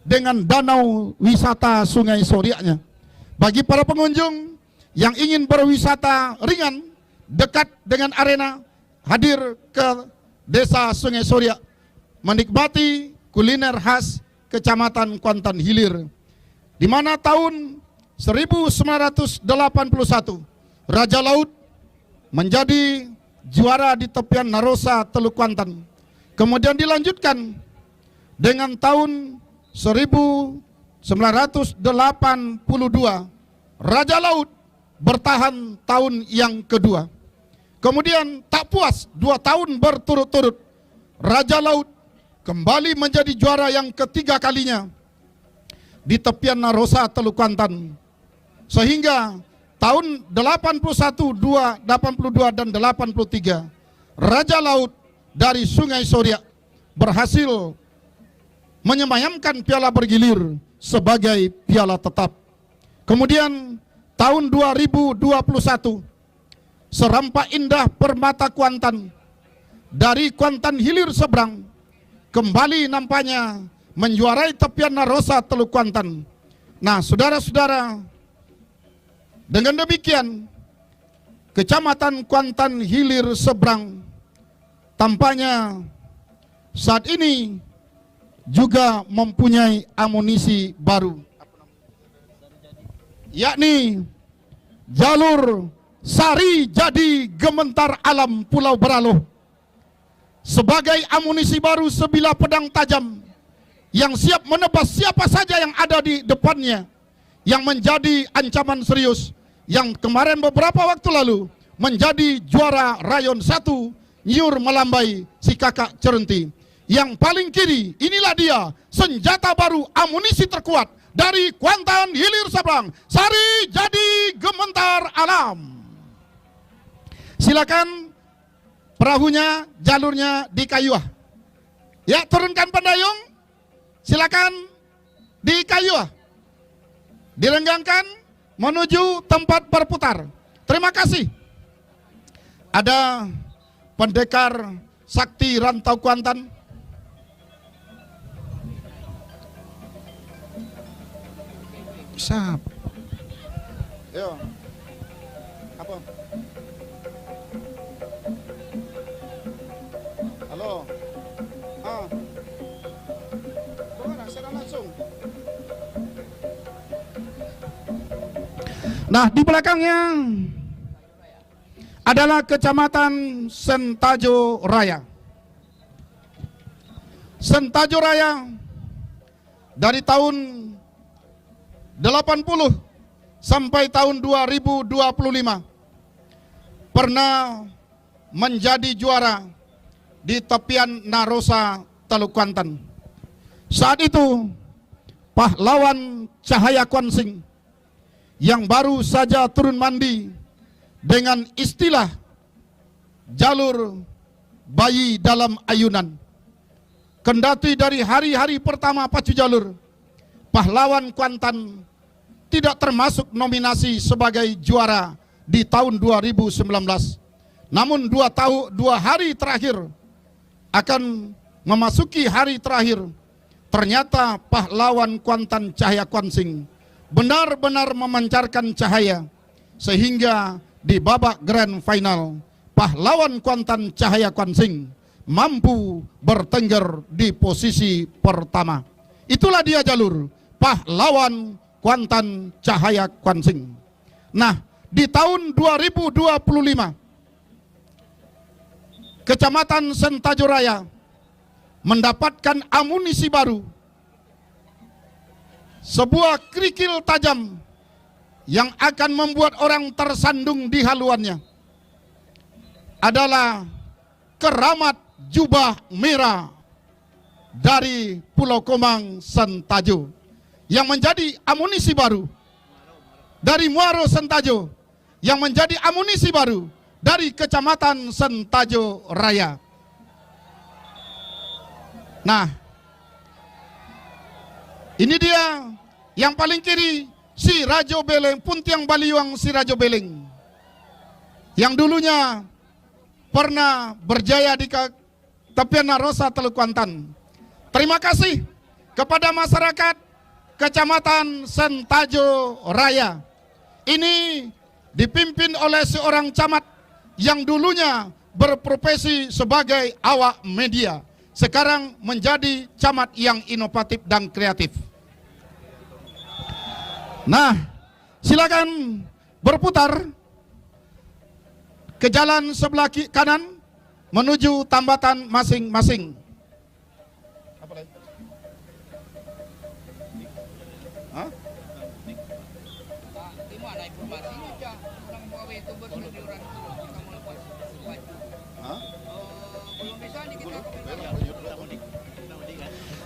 dengan danau wisata Sungai Sorianya. Bagi para pengunjung yang ingin berwisata ringan dekat dengan arena, hadir ke desa Sungai Soria, menikmati kuliner khas Kecamatan Kuantan Hilir, di mana tahun 1981 Raja Laut menjadi juara di tepian Narosa Teluk Kuantan. Kemudian dilanjutkan dengan tahun 1982 Raja Laut bertahan tahun yang kedua. Kemudian tak puas 2 tahun berturut-turut, Raja Laut kembali menjadi juara yang ketiga kalinya di tepian Narosa Teluk Kuantan. Sehingga tahun 81, 82 dan 83 Raja Laut dari Sungai Soria berhasil menyemayamkan piala bergilir sebagai piala tetap. Kemudian tahun 2021 Serampa Indah Permata Kuantan dari Kuantan Hilir Seberang kembali nampaknya menjuarai tepian Narosa Teluk Kuantan. Nah, saudara-saudara, dengan demikian Kecamatan Kuantan Hilir Seberang tampaknya saat ini juga mempunyai amunisi baru, yakni jalur Sari Jadi Gementar Alam Pulau Beraloh sebagai amunisi baru sebilah pedang tajam yang siap menebas siapa saja yang ada di depannya, yang menjadi ancaman serius, yang kemarin beberapa waktu lalu menjadi juara Rayon 1 Nyur Melambai si kakak Cerenti. Yang paling kiri, inilah dia senjata baru amunisi terkuat dari Kuantan Hilir Seberang, Sari Jadi Gementar Alam. silakan perahunya, jalurnya di Kayuah. Ya, turunkan pendayung, silakan di Kayuah. Direnggangkan menuju tempat berputar. Terima kasih. Ada pendekar sakti Rantau Kuantan. Siap. Yo. Apa? Halo. Langsung. Nah, di belakangnya adalah Kecamatan Sentajo Raya. Sentajo Raya dari tahun 80 sampai tahun 2025 pernah menjadi juara di tepian Narosa, Teluk Kuantan. Saat itu pahlawan Cahaya Kuansing yang baru saja turun mandi dengan istilah jalur bayi dalam ayunan. Kendati dari hari-hari pertama pacu jalur, pahlawan Kuantan tidak termasuk nominasi sebagai juara di tahun 2019. Namun dua hari terakhir akan memasuki hari terakhir, ternyata pahlawan Kuantan Cahaya Kuansing benar-benar memancarkan cahaya sehingga di babak grand final pahlawan Kuantan Cahaya Kuansing mampu bertengger di posisi pertama. Itulah dia jalur pahlawan Kuantan Cahaya Kuansing. Nah, di tahun 2025 Kecamatan Sentajo Raya mendapatkan amunisi baru, sebuah kerikil tajam yang akan membuat orang tersandung di haluannya adalah keramat jubah merah dari Pulau Komang Sentajo yang menjadi amunisi baru, dari Muaro Sentajo yang menjadi amunisi baru dari Kecamatan Sentajo Raya. Nah, ini dia yang paling kiri, si Rajo Beleng, Puntiang Baliuang si Rajo Beleng, yang dulunya pernah berjaya di tepian Narosa, Teluk Kuantan. Terima kasih kepada masyarakat Kecamatan Sentajo Raya. Ini dipimpin oleh seorang camat yang dulunya berprofesi sebagai awak media, sekarang menjadi camat yang inovatif dan kreatif. Nah, silakan berputar ke jalan sebelah kanan menuju tambatan masing-masing. Hah?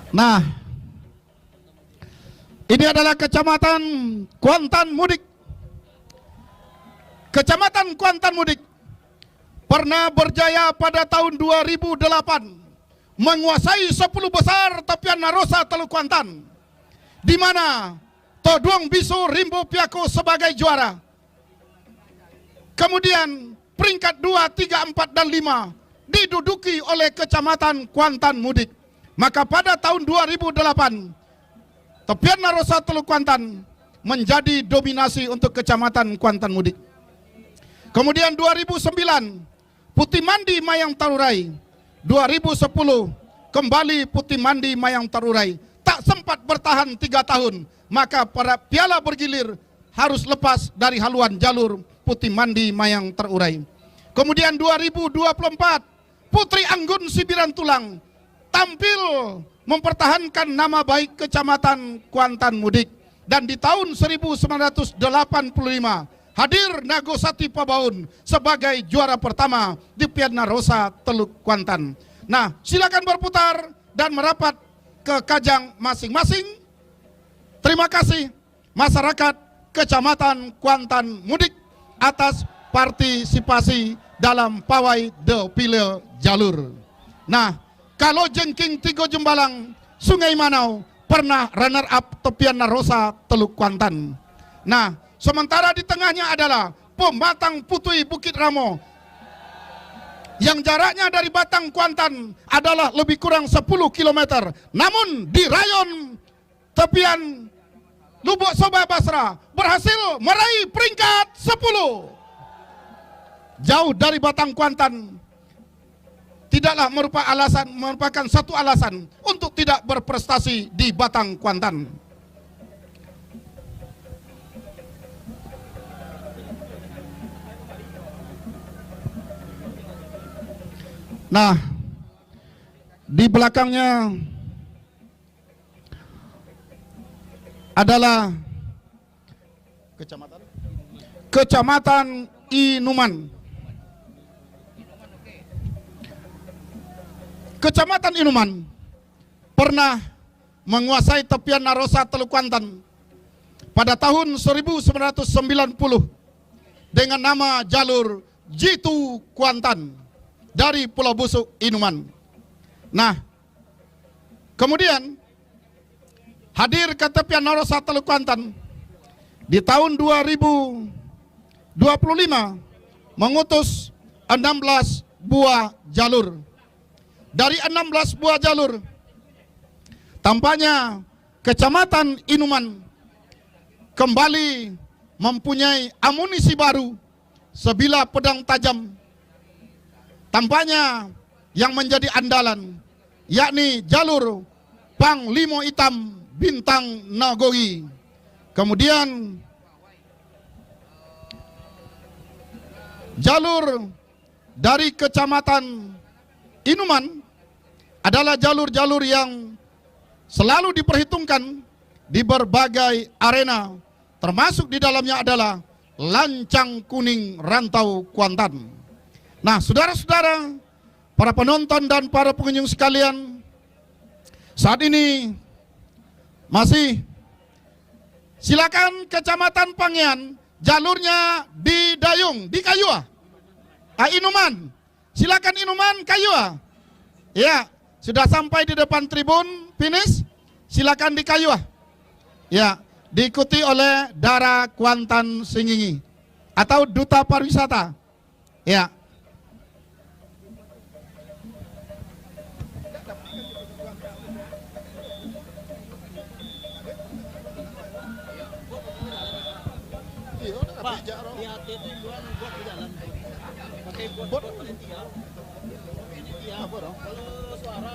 Nah, ini adalah Kecamatan Kuantan Mudik. Kecamatan Kuantan Mudik pernah berjaya pada tahun 2008 menguasai 10 besar tepian Narosa, Teluk Kuantan, di mana Toduang Bisu Rimbo Piako sebagai juara. Kemudian peringkat 2, 3, 4, dan 5 diduduki oleh Kecamatan Kuantan Mudik. Maka pada tahun 2008 tepian Narosa, Teluk Kuantan menjadi dominasi untuk Kecamatan Kuantan Mudik. Kemudian 2009 Putih Mandi Mayang Tarurai, 2010 kembali Putih Mandi Mayang Tarurai. Tak sempat bertahan 3 tahun, maka para piala bergilir harus lepas dari haluan jalur Putih Mandi Mayang Terurai. Kemudian 2024 Putri Anggun Sibiran Tulang tampil mempertahankan nama baik Kecamatan Kuantan Mudik. Dan di tahun 1985 hadir Nagosati Pabaun sebagai juara pertama di Piala Narosa, Teluk Kuantan. Nah, silakan berputar dan merapat ke kajang masing-masing. Terima kasih masyarakat Kecamatan Kuantan Mudik atas partisipasi dalam pawai defile jalur. Nah, kalau jengking Tigo Jumbalang Sungai Manau pernah runner up Topian Narosa Teluk Kuantan. Nah, sementara di tengahnya adalah Pematang Putui Bukit Ramo yang jaraknya dari Batang Kuantan adalah lebih kurang 10 km. Namun di rayon tepian Lubuk Soba Basra berhasil meraih peringkat 10. Jauh dari Batang Kuantan tidaklah merupakan satu alasan untuk tidak berprestasi di Batang Kuantan. Nah, di belakangnya adalah Kecamatan Inuman. Kecamatan Inuman pernah menguasai tepian Narosa Teluk Kuantan pada tahun 1990 dengan nama jalur Jitu Kuantan dari Pulau Busuk Inuman. Nah, kemudian hadir ke tepian Narosa Teluk Kuantan di tahun 2025 mengutus 16 buah jalur. Dari 16 buah jalur, tampaknya Kecamatan Inuman kembali mempunyai amunisi baru, sebilah pedang tajam. Tampaknya yang menjadi andalan yakni jalur Panglimo Hitam Bintang Nagori. Kemudian jalur dari Kecamatan Inuman adalah jalur-jalur yang selalu diperhitungkan di berbagai arena, termasuk di dalamnya adalah Lancang Kuning Rantau Kuantan. Nah, saudara-saudara, para penonton dan para pengunjung sekalian, saat ini masih silakan Kecamatan Pangian, jalurnya di Dayung, di Kayua, Inuman, silakan Inuman, Kayua. Ya, sudah sampai di depan tribun finish, silakan di Kayua. Ya, diikuti oleh Dara Kuantan Singingi atau Duta Pariwisata. Ya.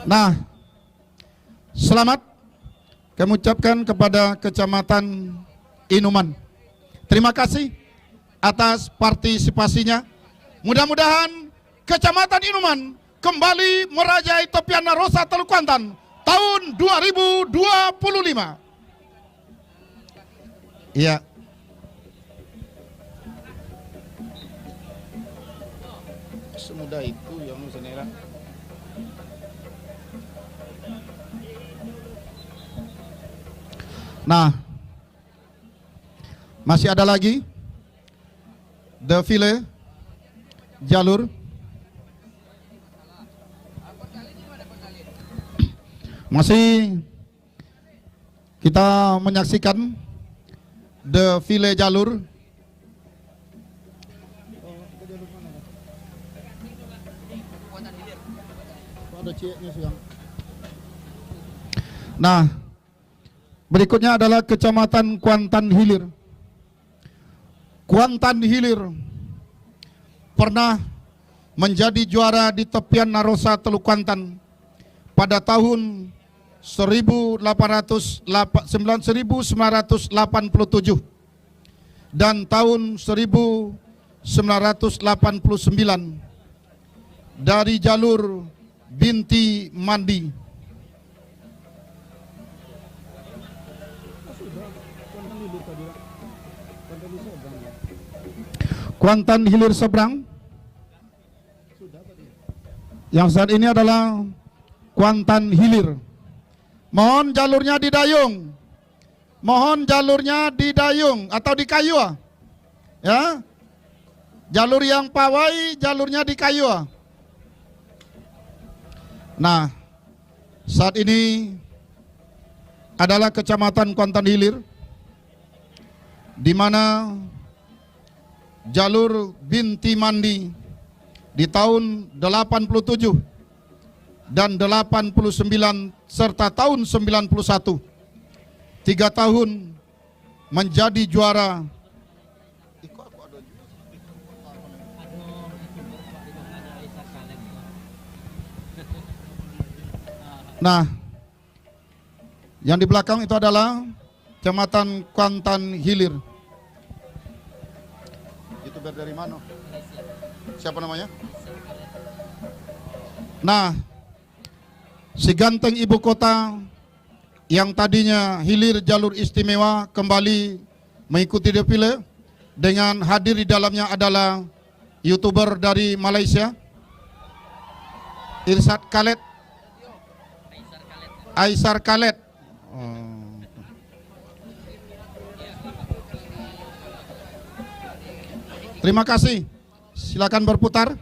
Nah, selamat kami ucapkan kepada Kecamatan Inuman. Terima kasih atas partisipasinya. Mudah-mudahan Kecamatan Inuman kembali merajai tepian Narosa Teluk Kuantan tahun 2025. Iya. Semudah itu yang senera. Nah, masih ada lagi defile jalur. Masih kita menyaksikan defile jalur. Nah, berikutnya adalah Kecamatan Kuantan Hilir. Kuantan Hilir pernah menjadi juara di tepian Narosa Teluk Kuantan pada tahun 1987 dan tahun 1989 dari jalur Binti Mandi. Kuantan Hilir seberang. Yang saat ini adalah Kuantan Hilir. Mohon jalurnya di Dayung. Mohon jalurnya di Dayung atau di Kayua. Ya. Jalur yang pawai, jalurnya di kayu. Nah, saat ini adalah Kecamatan Kuantan Hilir, di mana jalur Binti Mandi di tahun 87 dan 89 serta tahun 91, 3 tahun menjadi juara. Nah, yang di belakang itu adalah Kecamatan Kuantan Hilir. Itu dari mana? Siapa namanya? Nah, si ganteng ibu kota yang tadinya hilir jalur istimewa kembali mengikuti defile dengan hadir di dalamnya adalah YouTuber dari Malaysia, Irsad Khaled, Aisar Khaled. Terima kasih. Silakan berputar.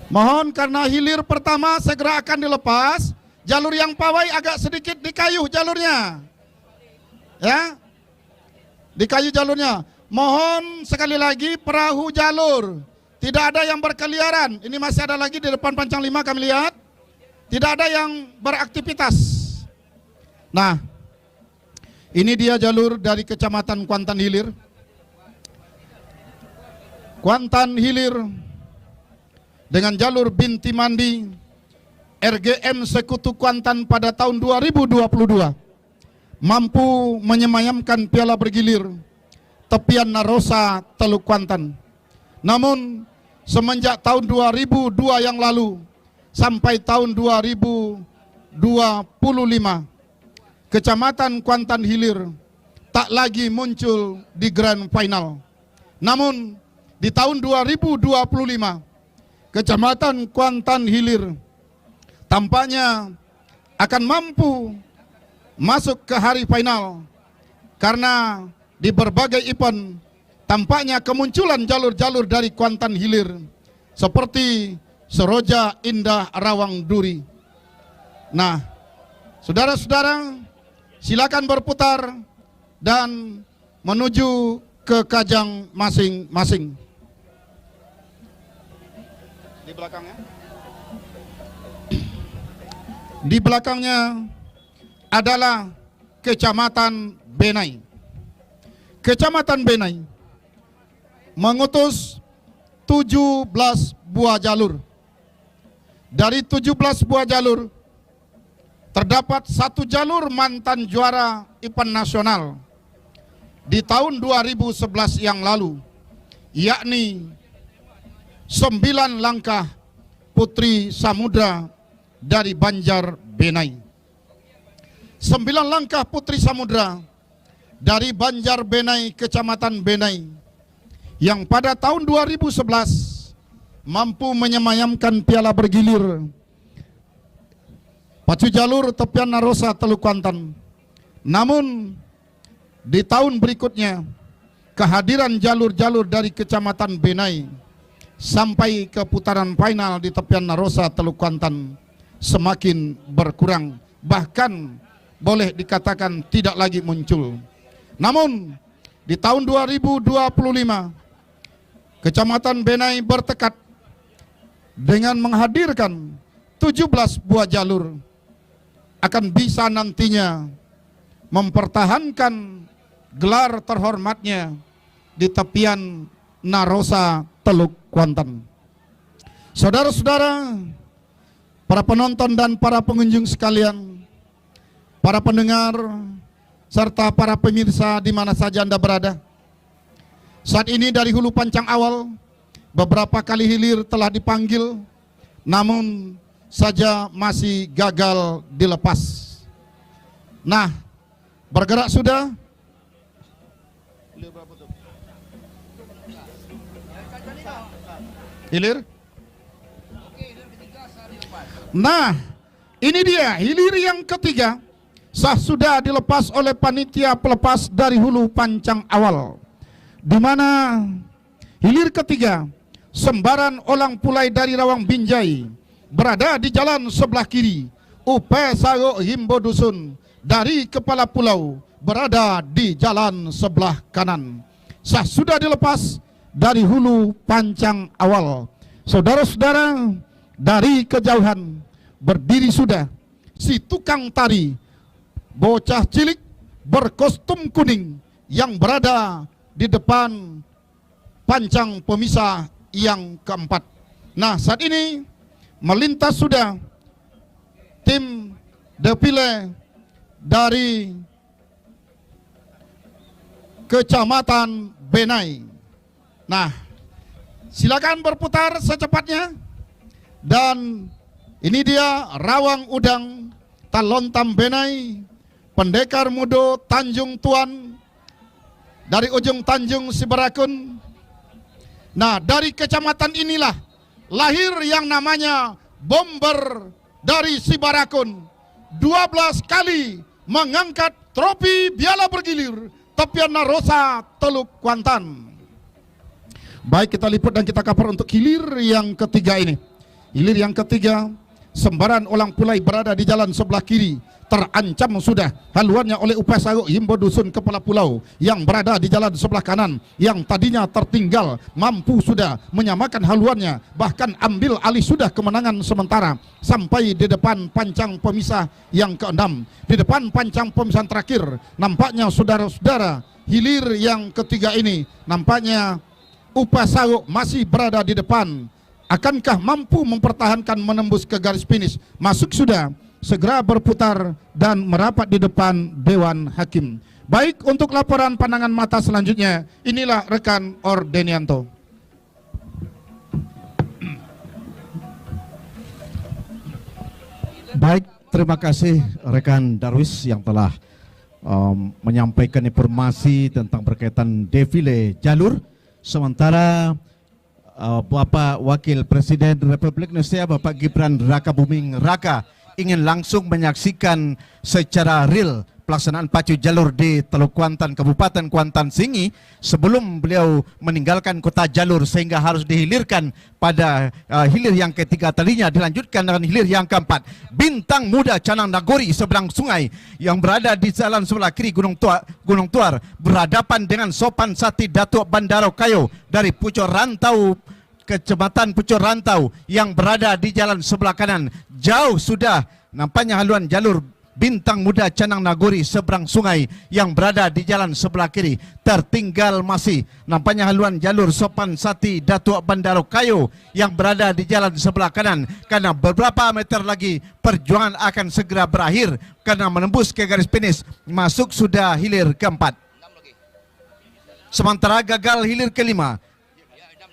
Mohon karena hilir pertama segera akan dilepas, jalur yang pawai agak sedikit di kayu jalurnya. Ya. Di kayu jalurnya. Mohon sekali lagi perahu jalur. Tidak ada yang berkeliaran. Ini masih ada lagi di depan pancang 5 kami lihat. Tidak ada yang beraktivitas. Nah, ini dia jalur dari Kecamatan Kuantan Hilir. Kuantan Hilir dengan jalur Binti Mandi, RGM Sekutu Kuantan pada tahun 2022 mampu menyemayamkan piala bergilir tepian Narosa Teluk Kuantan. Namun semenjak tahun 2002 yang lalu sampai tahun 2025, Kecamatan Kuantan Hilir tak lagi muncul di Grand Final. Namun di tahun 2025 Kecamatan Kuantan Hilir tampaknya akan mampu masuk ke hari final karena di berbagai event tampaknya kemunculan jalur-jalur dari Kuantan Hilir seperti Seroja Indah Rawang Duri. Nah, saudara-saudara, silakan berputar dan menuju ke kajang masing-masing. Di belakangnya? Di belakangnya adalah Kecamatan Benai. Kecamatan Benai mengutus 17 buah jalur. Dari 17 buah jalur, terdapat 1 jalur mantan juara event nasional di tahun 2011 yang lalu, yakni 9 langkah Putri Samudra dari Banjar Benai. 9 langkah Putri Samudra dari Banjar Benai, Kecamatan Benai, yang pada tahun 2011 mampu menyemayamkan piala bergilir pacu jalur tepian Narosa Teluk Kuantan. Namun di tahun berikutnya kehadiran jalur-jalur dari Kecamatan Benai sampai ke putaran final di tepian Narosa Teluk Kuantan semakin berkurang, bahkan boleh dikatakan tidak lagi muncul. Namun di tahun 2025 Kecamatan Benai bertekad dengan menghadirkan 17 buah jalur akan bisa nantinya mempertahankan gelar terhormatnya di tepian Narosa Teluk Kuantan. Saudara-saudara, para penonton dan para pengunjung sekalian, para pendengar serta para pemirsa di mana saja Anda berada, saat ini dari hulu pancang awal beberapa kali hilir telah dipanggil, namun saja masih gagal dilepas. Nah, bergerak sudah. Hilir. Nah, ini dia hilir yang ketiga. sah sudah dilepas oleh panitia pelepas dari hulu pancang awal, di mana hilir ketiga sembaran Olang Pulai dari Rawang Binjai berada di jalan sebelah kiri, Upe Sago Himbo Dusun dari kepala pulau berada di jalan sebelah kanan. Sah sudah dilepas dari hulu pancang awal. Saudara-saudara, dari kejauhan berdiri sudah si tukang tari bocah cilik berkostum kuning yang berada di depan pancang pemisah yang keempat. Nah, saat ini melintas sudah tim defile dari Kecamatan Benai. Nah, silakan berputar secepatnya. Dan ini dia Rawang Udang Talontam Benai, Pendekar Mudo Tanjung Tuan dari ujung Tanjung Sibarakun. Nah, dari kecamatan inilah lahir yang namanya Bomber dari Sibarakun. 12 kali mengangkat trofi Piala Bergilir Topiana Rosa Teluk Kuantan. Baik, kita liput dan kita cover untuk hilir yang ketiga ini. Hilir yang ketiga, sembaran Olang Pulai berada di jalan sebelah kiri, terancam sudah haluannya oleh Upe Sago Himbo Dusun kepala pulau yang berada di jalan sebelah kanan, yang tadinya tertinggal mampu sudah menyamakan haluannya, bahkan ambil alih sudah kemenangan sementara sampai di depan pancang pemisah yang keenam. Di depan pancang pemisah terakhir nampaknya saudara-saudara, hilir yang ketiga ini nampaknya Upe Sago masih berada di depan. Akankah mampu mempertahankan menembus ke garis finish? Masuk sudah, segera berputar dan merapat di depan Dewan Hakim. Baik, untuk laporan pandangan mata selanjutnya, inilah rekan Ordenianto. Baik, terima kasih rekan Darwis yang telah menyampaikan informasi tentang berkaitan defile jalur. Sementara Bapak Wakil Presiden Republik Indonesia Bapak Gibran Raka Buming Raka ingin langsung menyaksikan secara real pelaksanaan pacu jalur di Teluk Kuantan, Kabupaten Kuantan Singi sebelum beliau meninggalkan kota jalur sehingga harus dihilirkan pada hilir yang ketiga, tadinya dilanjutkan dengan hilir yang keempat. Bintang Muda Canang Nagori seberang sungai yang berada di jalan sebelah kiri Gunung Tuar berhadapan dengan Sopan Sati Datuk Bandaro Kayo dari Pucuk Rantau, Kecamatan Pucuk Rantau yang berada di jalan sebelah kanan. Jauh sudah nampaknya haluan jalur Bintang Muda Canang Nagori seberang sungai yang berada di jalan sebelah kiri. Tertinggal masih nampaknya haluan jalur Sopan Sati Datuk Bandaro Kayo yang berada di jalan sebelah kanan, karena beberapa meter lagi perjuangan akan segera berakhir karena menembus ke garis finish. Masuk sudah hilir keempat. Sementara gagal hilir kelima,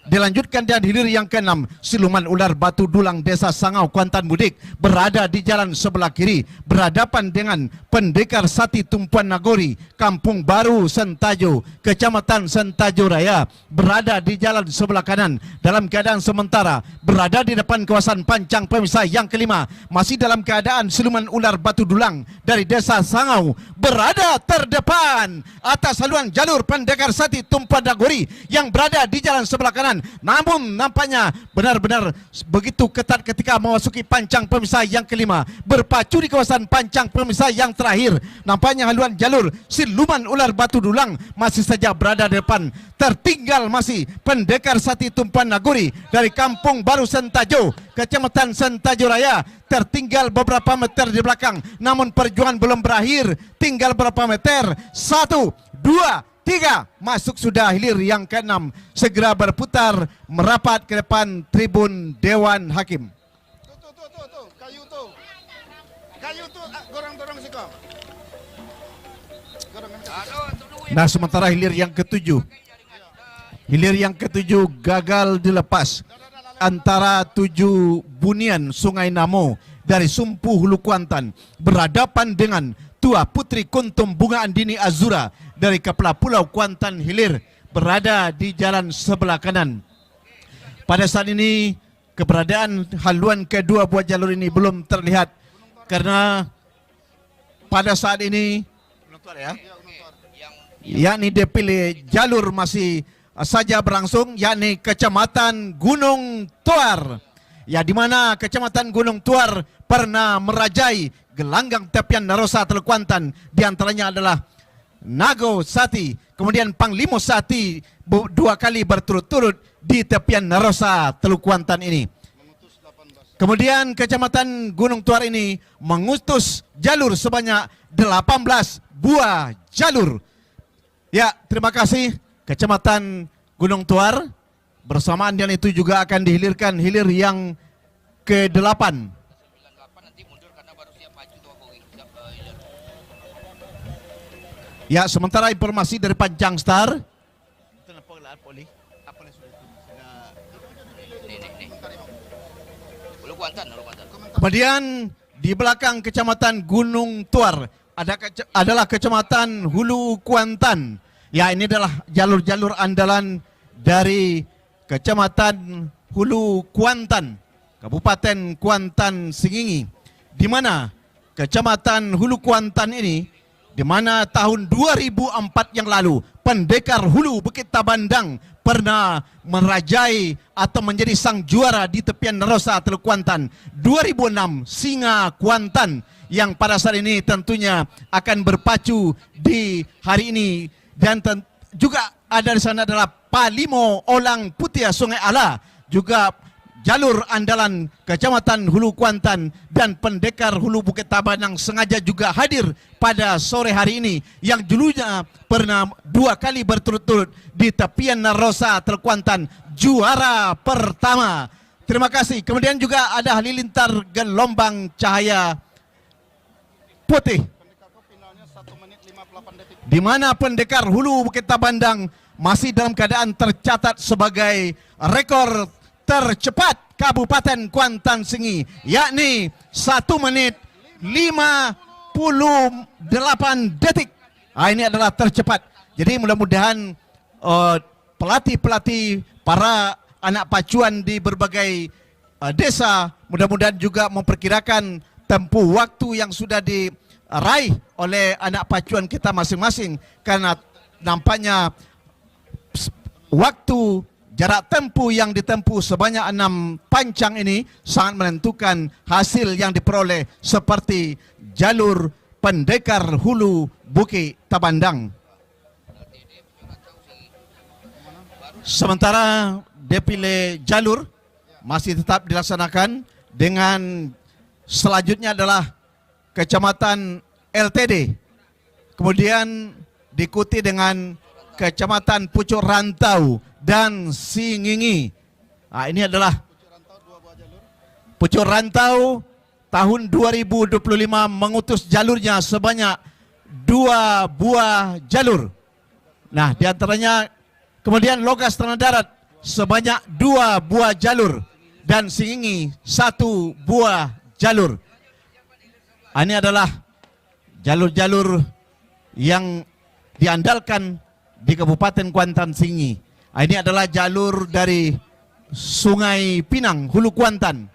dilanjutkan dan hilir yang keenam. Siluman Ular Batu Dulang Desa Sangau Kuantan Mudik berada di jalan sebelah kiri berhadapan dengan Pendekar Sati Tumpuan Nagori Kampung Baru Sentajo, Kecamatan Sentajo Raya berada di jalan sebelah kanan. Dalam keadaan sementara berada di depan kawasan pancang pemisah yang kelima, masih dalam keadaan Siluman Ular Batu Dulang dari Desa Sangau berada terdepan atas haluan jalur Pendekar Sati Tumpuan Nagori yang berada di jalan sebelah kanan. Namun nampaknya benar-benar begitu ketat ketika memasuki pancang pemisah yang kelima, berpacu di kawasan pancang pemisah yang terakhir. Nampaknya haluan jalur Siluman Ular Batu Dulang masih saja berada di depan. Tertinggal masih Pendekar Sati Tumpuan Nagori dari Kampung Baru Sentajo, Kecamatan Sentajo Raya, tertinggal beberapa meter di belakang. Namun perjuangan belum berakhir, tinggal berapa meter. 1, 2, 3, masuk sudah hilir yang keenam. Segera berputar merapat ke depan tribun Dewan Hakim. Tuh, kayu tuh, gorong-gorong sih kok. Nah, sementara hilir yang ketujuh, gagal dilepas antara 7 bunian Sungai Namo dari Sumpu Hulu Kuantan berhadapan dengan Tua Putri Kuntum Bunga Andini Azura dari kepala Pulau Kuantan Hilir berada di jalan sebelah kanan. Pada saat ini keberadaan haluan kedua buah jalur ini belum terlihat karena pada saat ini yakni dipilih jalur masih saja berlangsung, yakni Kecamatan Gunung Tuar. Ya, di mana Kecamatan Gunung Tuar pernah merajai gelanggang tepian Narosa Teluk Kuantan. Di antaranya adalah Nago Sati, kemudian Panglimo Sati dua kali berturut-turut di tepian Narosa Teluk Kuantan ini. Kemudian Kecamatan Gunung Tuar ini mengutus jalur sebanyak 18 buah jalur. Ya, terima kasih Kecamatan Gunung Tuar. Bersamaan dengan itu juga akan dihilirkan hilir yang ke-8. Ya, sementara informasi dari Panjang Star. Kemudian di belakang Kecamatan Gunung Tuar adalah Kecamatan Hulu Kuantan. Ya, ini adalah jalur-jalur andalan dari Kecamatan Hulu Kuantan, Kabupaten Kuantan Sengingi, di mana Kecamatan Hulu Kuantan ini, di mana tahun 2004 yang lalu Pendekar Hulu Bukit Tabandang pernah merajai atau menjadi sang juara di tepian Narosa Teluk Kuantan. 2006 Singa Kuantan yang pada saat ini tentunya akan berpacu di hari ini, dan juga ada di sana adalah Palimo Olang Putia Sungai Ala, juga jalur andalan Kecamatan Hulu Kuantan, dan Pendekar Hulu Bukit Tabandang sengaja juga hadir pada sore hari ini yang dulunya pernah 2 kali berturut-turut di tepian Narosa Teluk Kuantan, juara pertama. Terima kasih. Kemudian juga ada halilintar gelombang cahaya putih, di mana Pendekar Hulu Bukit Tabandang masih dalam keadaan tercatat sebagai rekor tercepat Kabupaten Kuantan Sengi, yakni 1 menit 58 detik. Ini adalah tercepat. Jadi mudah-mudahan pelatih-pelatih, para anak pacuan di berbagai desa, mudah-mudahan juga memperkirakan tempuh waktu yang sudah diraih oleh anak pacuan kita masing-masing, karena nampaknya waktu jarak tempuh yang ditempuh sebanyak 6 pancang ini sangat menentukan hasil yang diperoleh, seperti jalur Pendekar Hulu Bukit Tabandang. Sementara depile jalur masih tetap dilaksanakan, dengan selanjutnya adalah Kecamatan LTD, kemudian diikuti dengan Kecamatan Pucuk Rantau dan Singingi. Ini adalah Pucuk Rantau tahun 2025 mengutus jalurnya sebanyak 2 buah jalur. Nah, diantaranya kemudian Logas Tanah Darat sebanyak 2 buah jalur, dan Singingi 1 buah jalur. Ini adalah jalur-jalur yang diandalkan di Kabupaten Kuantan Sengi. Ini adalah jalur dari Sungai Pinang, Hulu Kuantan.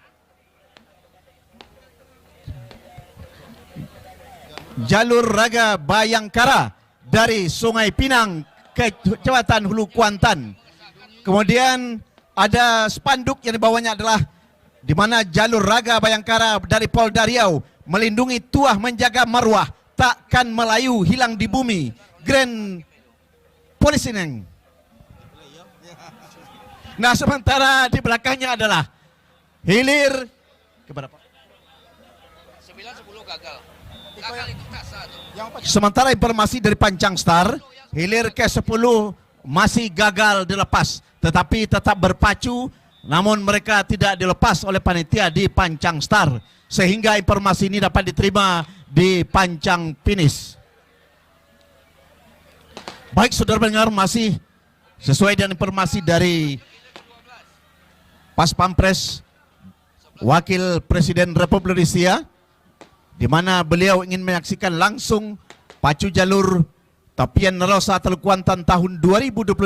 Jalur Raga Bayangkara dari Sungai Pinang ke Kecamatan Hulu Kuantan. Kemudian ada spanduk yang dibawanya adalah di mana jalur Raga Bayangkara dari Polda Riau, melindungi tuah menjaga marwah, takkan Melayu hilang di bumi. Grand Polisineng. Nah, sementara di belakangnya adalah hilir keberapa? 9-10 gagal. Gagal itu tak sah tuh. Sementara informasi dari Panjang Star, hilir ke-10 masih gagal dilepas, tetapi tetap berpacu, namun mereka tidak dilepas oleh panitia di Panjang Star, sehingga informasi ini dapat diterima di Panjang Finish. Baik, saudara pendengar, masih sesuai dengan informasi dari Pas Pampres Wakil Presiden Republik Indonesia, di mana beliau ingin menyaksikan langsung pacu jalur tepian Narosa Teluk Kuantan tahun 2025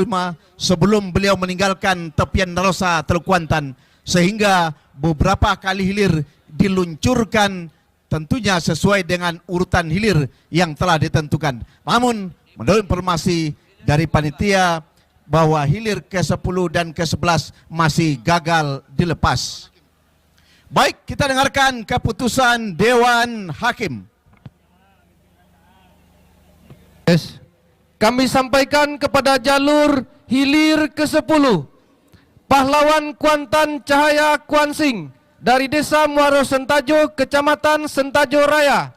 sebelum beliau meninggalkan tepian Narosa Teluk Kuantan, sehingga beberapa kali hilir diluncurkan tentunya sesuai dengan urutan hilir yang telah ditentukan. Namun menurut informasi dari panitia bahwa hilir ke-10 dan ke-11 masih gagal dilepas. Baik, kita dengarkan keputusan Dewan Hakim. Yes. Kami sampaikan kepada jalur hilir ke-10 Pahlawan Kuantan Cahaya Kuansing dari Desa Muaro Sentajo, Kecamatan Sentajo Raya,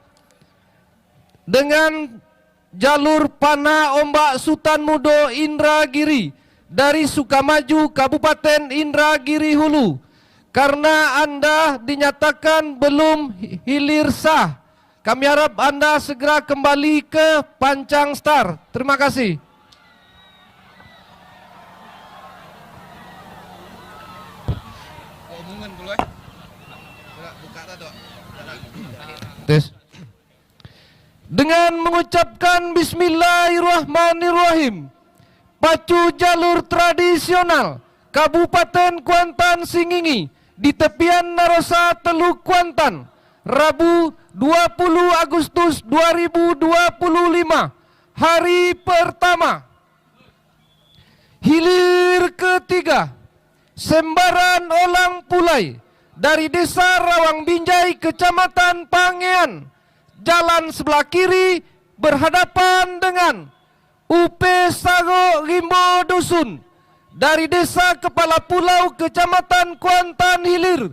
dengan jalur Panah Ombak Sultan Mudo Indragiri dari Sukamaju, Kabupaten Indragiri Hulu. Karena Anda dinyatakan belum hilir sah, kami harap Anda segera kembali ke Pancang Star. Terima kasih. Tes. Dengan mengucapkan Bismillahirrahmanirrahim, pacu jalur tradisional Kabupaten Kuantan Singingi di tepian Narosa Teluk Kuantan, Rabu 20 Agustus 2025, hari pertama. Hilir ketiga, Sembaran Olang Pulai dari Desa Rawang Binjai, Kecamatan Pangean, jalan sebelah kiri berhadapan dengan UP Sago Rimbo Dusun dari Desa Kepala Pulau, Kecamatan Kuantan Hilir,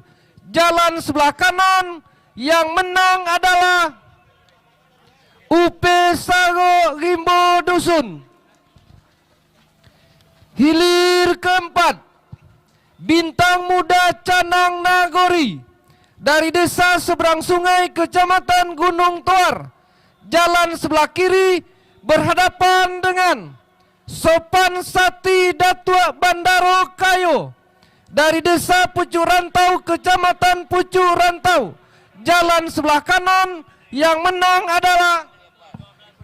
jalan sebelah kanan. Yang menang adalah UP Sago Rimbo Dusun. Hilir keempat, Bintang Muda Canang Nagori dari Desa Seberang Sungai, Kecamatan Gunung Toar, jalan sebelah kiri berhadapan dengan Sopan Sati Datua Bandaro Kayo dari Desa Pucuk Rantau, Kecamatan Pucuk Rantau, jalan sebelah kanan. Yang menang adalah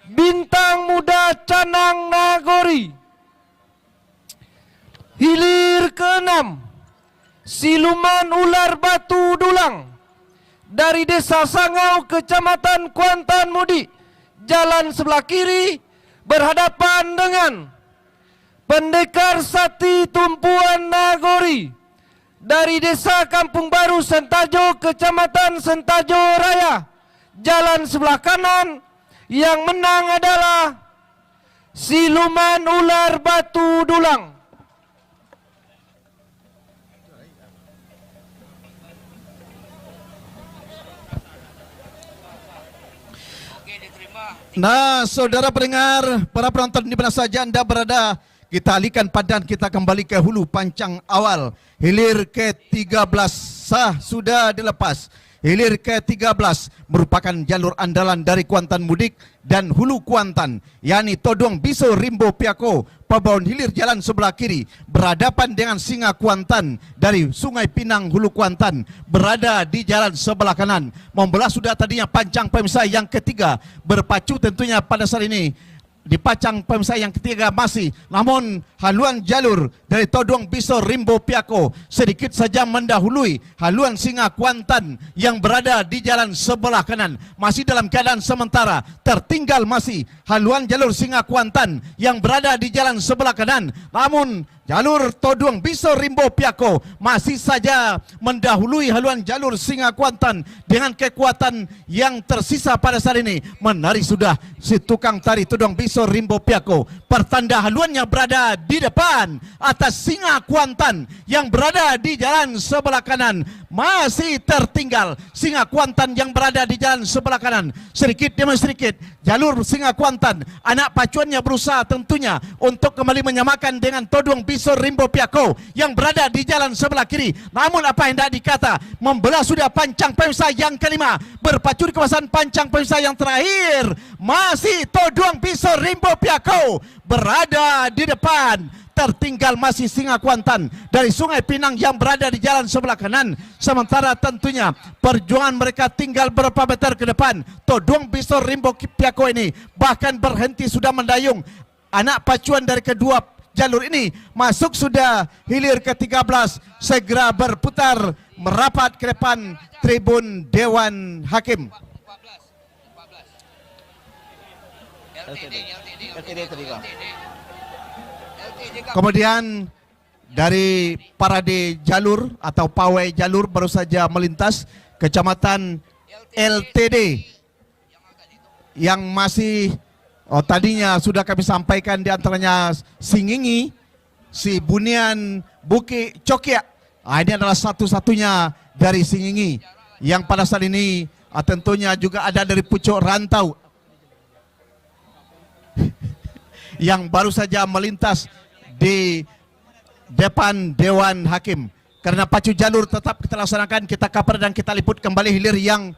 Bintang Muda Canang Nagori. Hilir keenam, Siluman Ular Batu Dulang dari Desa Sangau, Kecamatan Kuantan Mudik, jalan sebelah kiri berhadapan dengan Pendekar Sati Tumpuan Nagori dari Desa Kampung Baru Sentajo, Kecamatan Sentajo Raya, jalan sebelah kanan. Yang menang adalah Siluman Ular Batu Dulang. Nah, saudara pendengar, para penonton di mana saja Anda berada, kita alihkan pandangan kita kembali ke hulu Pancang awal. Hilir ke-13 sah sudah dilepas. Hilir ke-13 merupakan jalur andalan dari Kuantan Mudik dan Hulu Kuantan, yakni Todong Biso Rimbo Piako, Pabaun hilir jalan sebelah kiri berhadapan dengan Singa Kuantan dari Sungai Pinang Hulu Kuantan berada di jalan sebelah kanan. Membelah sudah tadinya Pancang Pemsa yang ketiga, berpacu tentunya pada saat ini di Pancang Pemsa yang ketiga masih, namun haluan jalur dari Todong Biso Rimbo Piako sedikit saja mendahului haluan Singa Kuantan yang berada di jalan sebelah kanan. Masih dalam keadaan sementara, tertinggal masih haluan jalur Singa Kuantan yang berada di jalan sebelah kanan, namun jalur Todong Biso Rimbo Piako masih saja mendahului haluan jalur Singa Kuantan dengan kekuatan yang tersisa pada saat ini. Menarik sudah si tukang tari Todong Biso Rimbo Piako, pertanda haluannya berada di depan atas Singa Kuantan yang berada di jalan sebelah kanan. Masih tertinggal Singa Kuantan yang berada di jalan sebelah kanan, sedikit demi sedikit jalur Singa Kuantan, anak pacuannya berusaha tentunya untuk kembali menyamakan dengan Todong Biso Rimbo Piako yang berada di jalan sebelah kiri. Namun apa yang hendak dikata, membelah sudah Pancang Pemsa yang kelima, berpacu di kawasan Pancang Pemsa yang terakhir. Masih Todong Biso Rimbo Piako berada di depan. Tertinggal masih Singa Kuantan dari Sungai Pinang yang berada di jalan sebelah kanan. Sementara tentunya perjuangan mereka tinggal berapa meter ke depan. Todong Biso Rimbo Piako ini bahkan berhenti sudah mendayung. Anak pacuan dari kedua jalur ini masuk sudah hilir ke-13, segera berputar merapat ke depan tribun Dewan Hakim. LTD tadi Kang. Kemudian dari parade jalur atau pawai jalur baru saja melintas Kecamatan LTD yang masih tadinya sudah kami sampaikan, di antaranya Singingi, si Bunian, Bukit Cokia. Ini adalah satu-satunya dari Singingi yang pada saat ini tentunya juga ada dari Pucuk Rantau yang baru saja melintas di depan Dewan Hakim. Karena pacu jalur tetap kita laksanakan, kita cover dan kita liput kembali hilir yang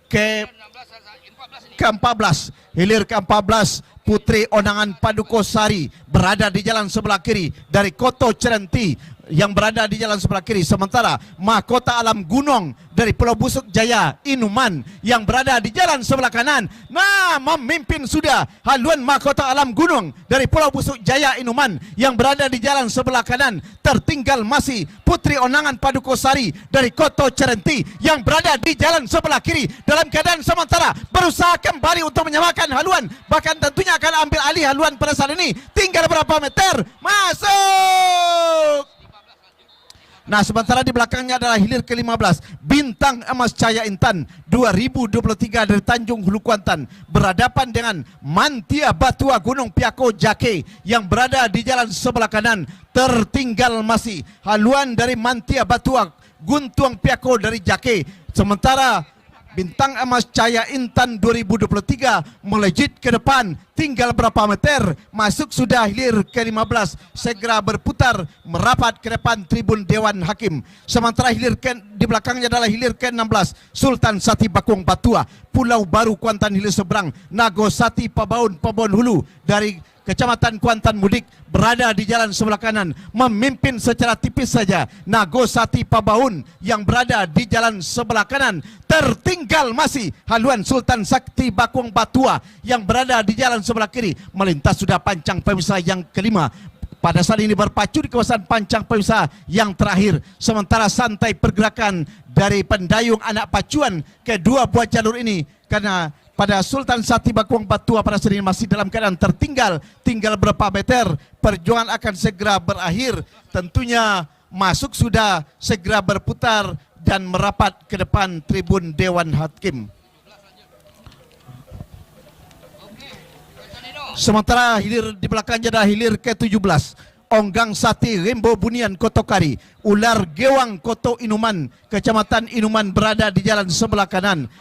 ke-14. Hilir ke-14, Putri Onangan Padukosari berada di jalan sebelah kiri dari Koto Cerenti yang berada di jalan sebelah kiri. Sementara Mahkota Alam Gunung dari Pulau Busuk Jaya Inuman yang berada di jalan sebelah kanan. Nah, memimpin sudah haluan Mahkota Alam Gunung dari Pulau Busuk Jaya Inuman yang berada di jalan sebelah kanan. Tertinggal masih Putri Onangan Padukosari dari Koto Cerenti yang berada di jalan sebelah kiri dalam keadaan sementara berusaha kembali untuk menyamakan haluan, bahkan tentunya akan ambil alih haluan pada saat ini. Tinggal berapa meter, masuk. Nah, sementara di belakangnya adalah hilir ke-15, Bintang Emas Cahaya Intan 2023 dari Tanjung Hulu Kuantan berhadapan dengan Mantia Batua Gunung Piako Jake yang berada di jalan sebelah kanan. Tertinggal masih haluan dari Mantia Batua Guntung Piako dari Jake. Sementara Bintang Emas Cahaya Intan 2023 melejit ke depan, tinggal berapa meter, masuk sudah hilir ke-15, segera berputar merapat ke depan tribun Dewan Hakim. Sementara hilir di belakangnya adalah hilir ke-16, Sultan Sati Bakung Batua, Pulau Baru Kuantan hilir seberang, Nagosati Pabaun Hulu dari Kecamatan Kuantan Mudik berada di jalan sebelah kanan, memimpin secara tipis saja Nagosati Pabaun yang berada di jalan sebelah kanan. Tertinggal masih haluan Sultan Sakti Bakung Batua yang berada di jalan sebelah kiri. Melintas sudah pancang pemisah yang kelima. Pada saat ini berpacu di kawasan pancang pemisah yang terakhir. Sementara santai pergerakan dari pendayung anak pacuan kedua buah jalur ini, karena pada Sultan Sati Bakung Batua pada saat ini masih dalam keadaan tertinggal, tinggal berapa meter, perjuangan akan segera berakhir. Tentunya masuk sudah segera berputar dan merapat ke depan tribun Dewan Hakim. Sementara hilir di belakangnya adalah hilir ke-17, Onggang Sati Rembo Bunian Kotokari, Ular Gewang Koto Inuman, Kecamatan Inuman berada di jalan sebelah kanan.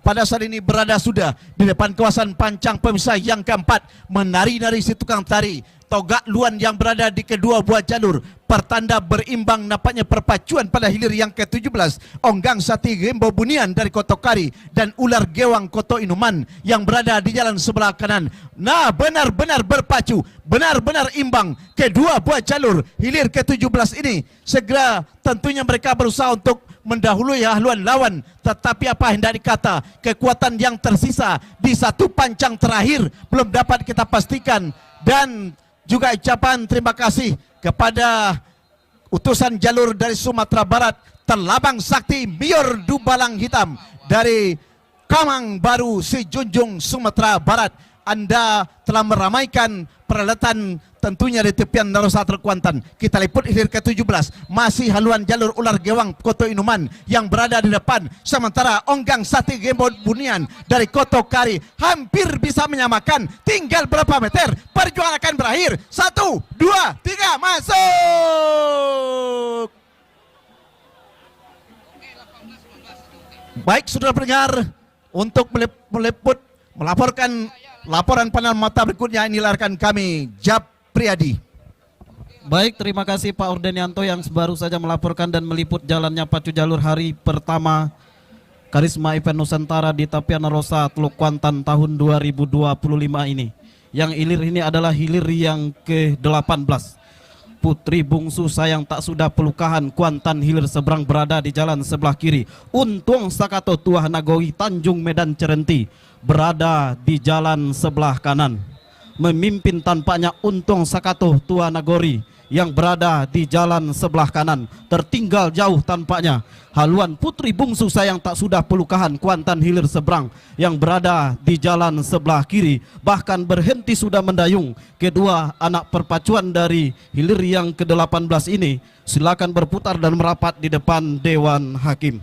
Pada saat ini berada sudah di depan kawasan pancang pemisah yang keempat, menari-nari si tukang tari. Togak luan yang berada di kedua buah jalur, pertanda berimbang nampaknya perpacuan pada hilir yang ke-17. Onggang Sati Rembo Bunian dari Kotokari dan Ular Gewang Koto Inuman yang berada di jalan sebelah kanan. Nah, benar-benar berpacu, benar-benar imbang kedua buah jalur hilir ke-17 ini. Segera tentunya mereka berusaha untuk mendahului haluan lawan, tetapi apa hendak dikata, kekuatan yang tersisa di satu pancang terakhir belum dapat kita pastikan. Dan juga ucapan terima kasih kepada utusan jalur dari Sumatera Barat, Telabang Sakti Mior Dubalang Hitam dari Kamang Baru Sijunjung Sumatera Barat. Anda telah meramaikan peralatan tentunya di tepian Darussalam Kuantan. Kita liput hilir ke-17, masih haluan jalur Ular Gewang Koto Inuman yang berada di depan. Sementara Onggang Sati Rembo Bunian dari Koto Kari hampir bisa menyamakan. Tinggal berapa meter, perjuangan akan berakhir. 1, 2, 3, masuk. Baik, saudara pendengar, untuk melaporkan laporan panel mata berikutnya, inilah rekan kami Jab Priyadi. Baik, terima kasih Pak Ordenianto yang baru saja melaporkan dan meliput jalannya pacu jalur hari pertama Karisma Event Nusantara di Tapian Rosa, Teluk Kuantan tahun 2025 ini. Yang hilir ini adalah hilir yang ke-18. Putri bungsu sayang tak sudah pelukahan, Kuantan hilir seberang berada di jalan sebelah kiri. Untung Sakato Tuah Nagoi Tanjung Medan Cerenti berada di jalan sebelah kanan. Memimpin tampaknya Untung Sakato Tua Nagori yang berada di jalan sebelah kanan. Tertinggal jauh tampaknya haluan putri bungsu sayang tak sudah pelukahan Kuantan Hilir seberang yang berada di jalan sebelah kiri. Bahkan berhenti sudah mendayung kedua anak perpacuan dari hilir yang ke-18 ini. Silakan berputar dan merapat di depan Dewan Hakim.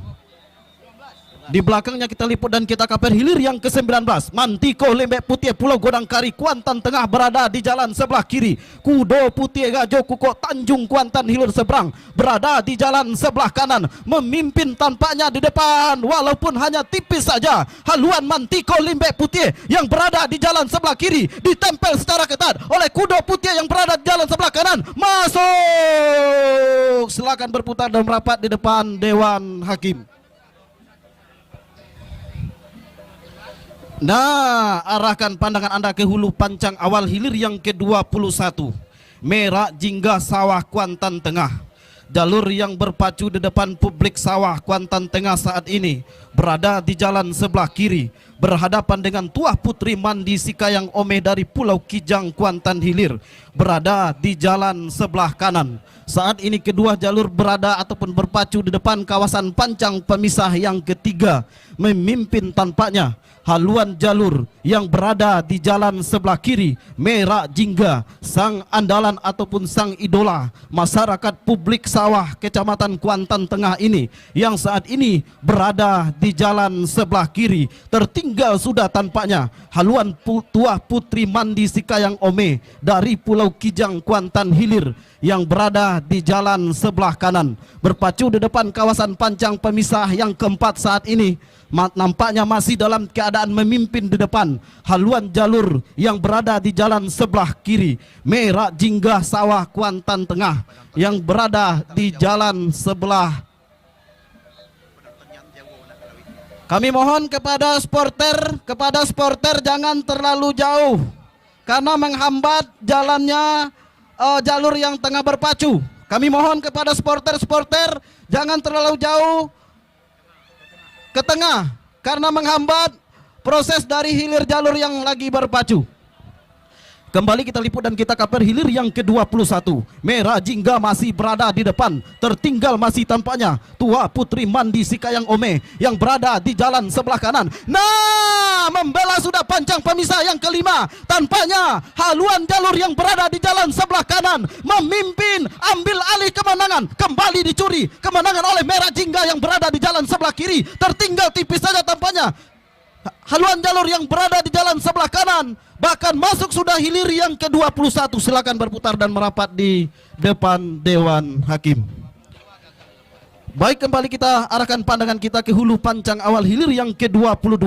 Di belakangnya kita liput dan kita kaper hilir yang ke-19. Mantiko Lembek Putih Pulau Godangkari Kuantan Tengah berada di jalan sebelah kiri. Kudo Putih Gajo Kuko Tanjung Kuantan Hilir seberang berada di jalan sebelah kanan. Memimpin tampaknya di depan walaupun hanya tipis saja. Haluan Mantiko Lembek Putih yang berada di jalan sebelah kiri ditempel secara ketat oleh Kudo Putih yang berada di jalan sebelah kanan. Masuk. Silakan berputar dan merapat di depan Dewan Hakim. Nah, arahkan pandangan Anda ke hulu pancang awal hilir yang ke-21. Merak Jingga Sawah Kuantan Tengah. Jalur yang berpacu di depan publik sawah Kuantan Tengah saat ini berada di jalan sebelah kiri, berhadapan dengan Tuah Putri Mandi Sikayang Omeh dari Pulau Kijang Kuantan Hilir berada di jalan sebelah kanan. Saat ini kedua jalur berada ataupun berpacu di depan kawasan pancang pemisah yang ketiga. Memimpin tampaknya haluan jalur yang berada di jalan sebelah kiri, Merak Jingga, sang andalan ataupun sang idola masyarakat publik sawah Kecamatan Kuantan Tengah ini, yang saat ini berada di jalan sebelah kiri. Tertinggal sudah tampaknya haluan Tuah Putri Mandi Sikayang Omeh dari Pulau Kijang Kuantan Hilir yang berada di jalan sebelah kanan, berpacu di depan kawasan pancang pemisah yang keempat saat ini. Nampaknya masih dalam keadaan memimpin di depan haluan jalur yang berada di jalan sebelah kiri, Merak Jingga Sawah Kuantan Tengah yang berada di jalan sebelah. Kami mohon kepada supporter jangan terlalu jauh karena menghambat jalannya jalur yang tengah berpacu. Kami mohon kepada supporter jangan terlalu jauh ke tengah karena menghambat proses dari hilir jalur yang lagi berpacu. Kembali kita liput dan kita kaper hilir yang ke-21. Merak Jingga masih berada di depan. Tertinggal masih tampaknya Tuah Putri Mandi Sikayang Omeh yang berada di jalan sebelah kanan. Nah, membela sudah pancang pemisah yang kelima. Tampaknya haluan jalur yang berada di jalan sebelah kanan memimpin, ambil alih kemenangan. Kembali dicuri kemenangan oleh Merak Jingga yang berada di jalan sebelah kiri. Tertinggal tipis saja tampaknya haluan jalur yang berada di jalan sebelah kanan, bahkan masuk sudah hilir yang ke-21. Silakan berputar dan merapat di depan Dewan Hakim. Baik, kembali kita arahkan pandangan kita ke hulu pancang awal hilir yang ke-22.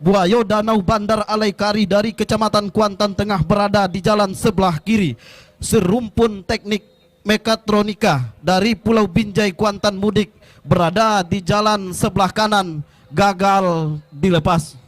Buayo Danau Bandar Alaikari dari Kecamatan Kuantan Tengah berada di jalan sebelah kiri. Serumpun teknik mekatronika dari Pulau Binjai Kuantan Mudik berada di jalan sebelah kanan, gagal dilepas.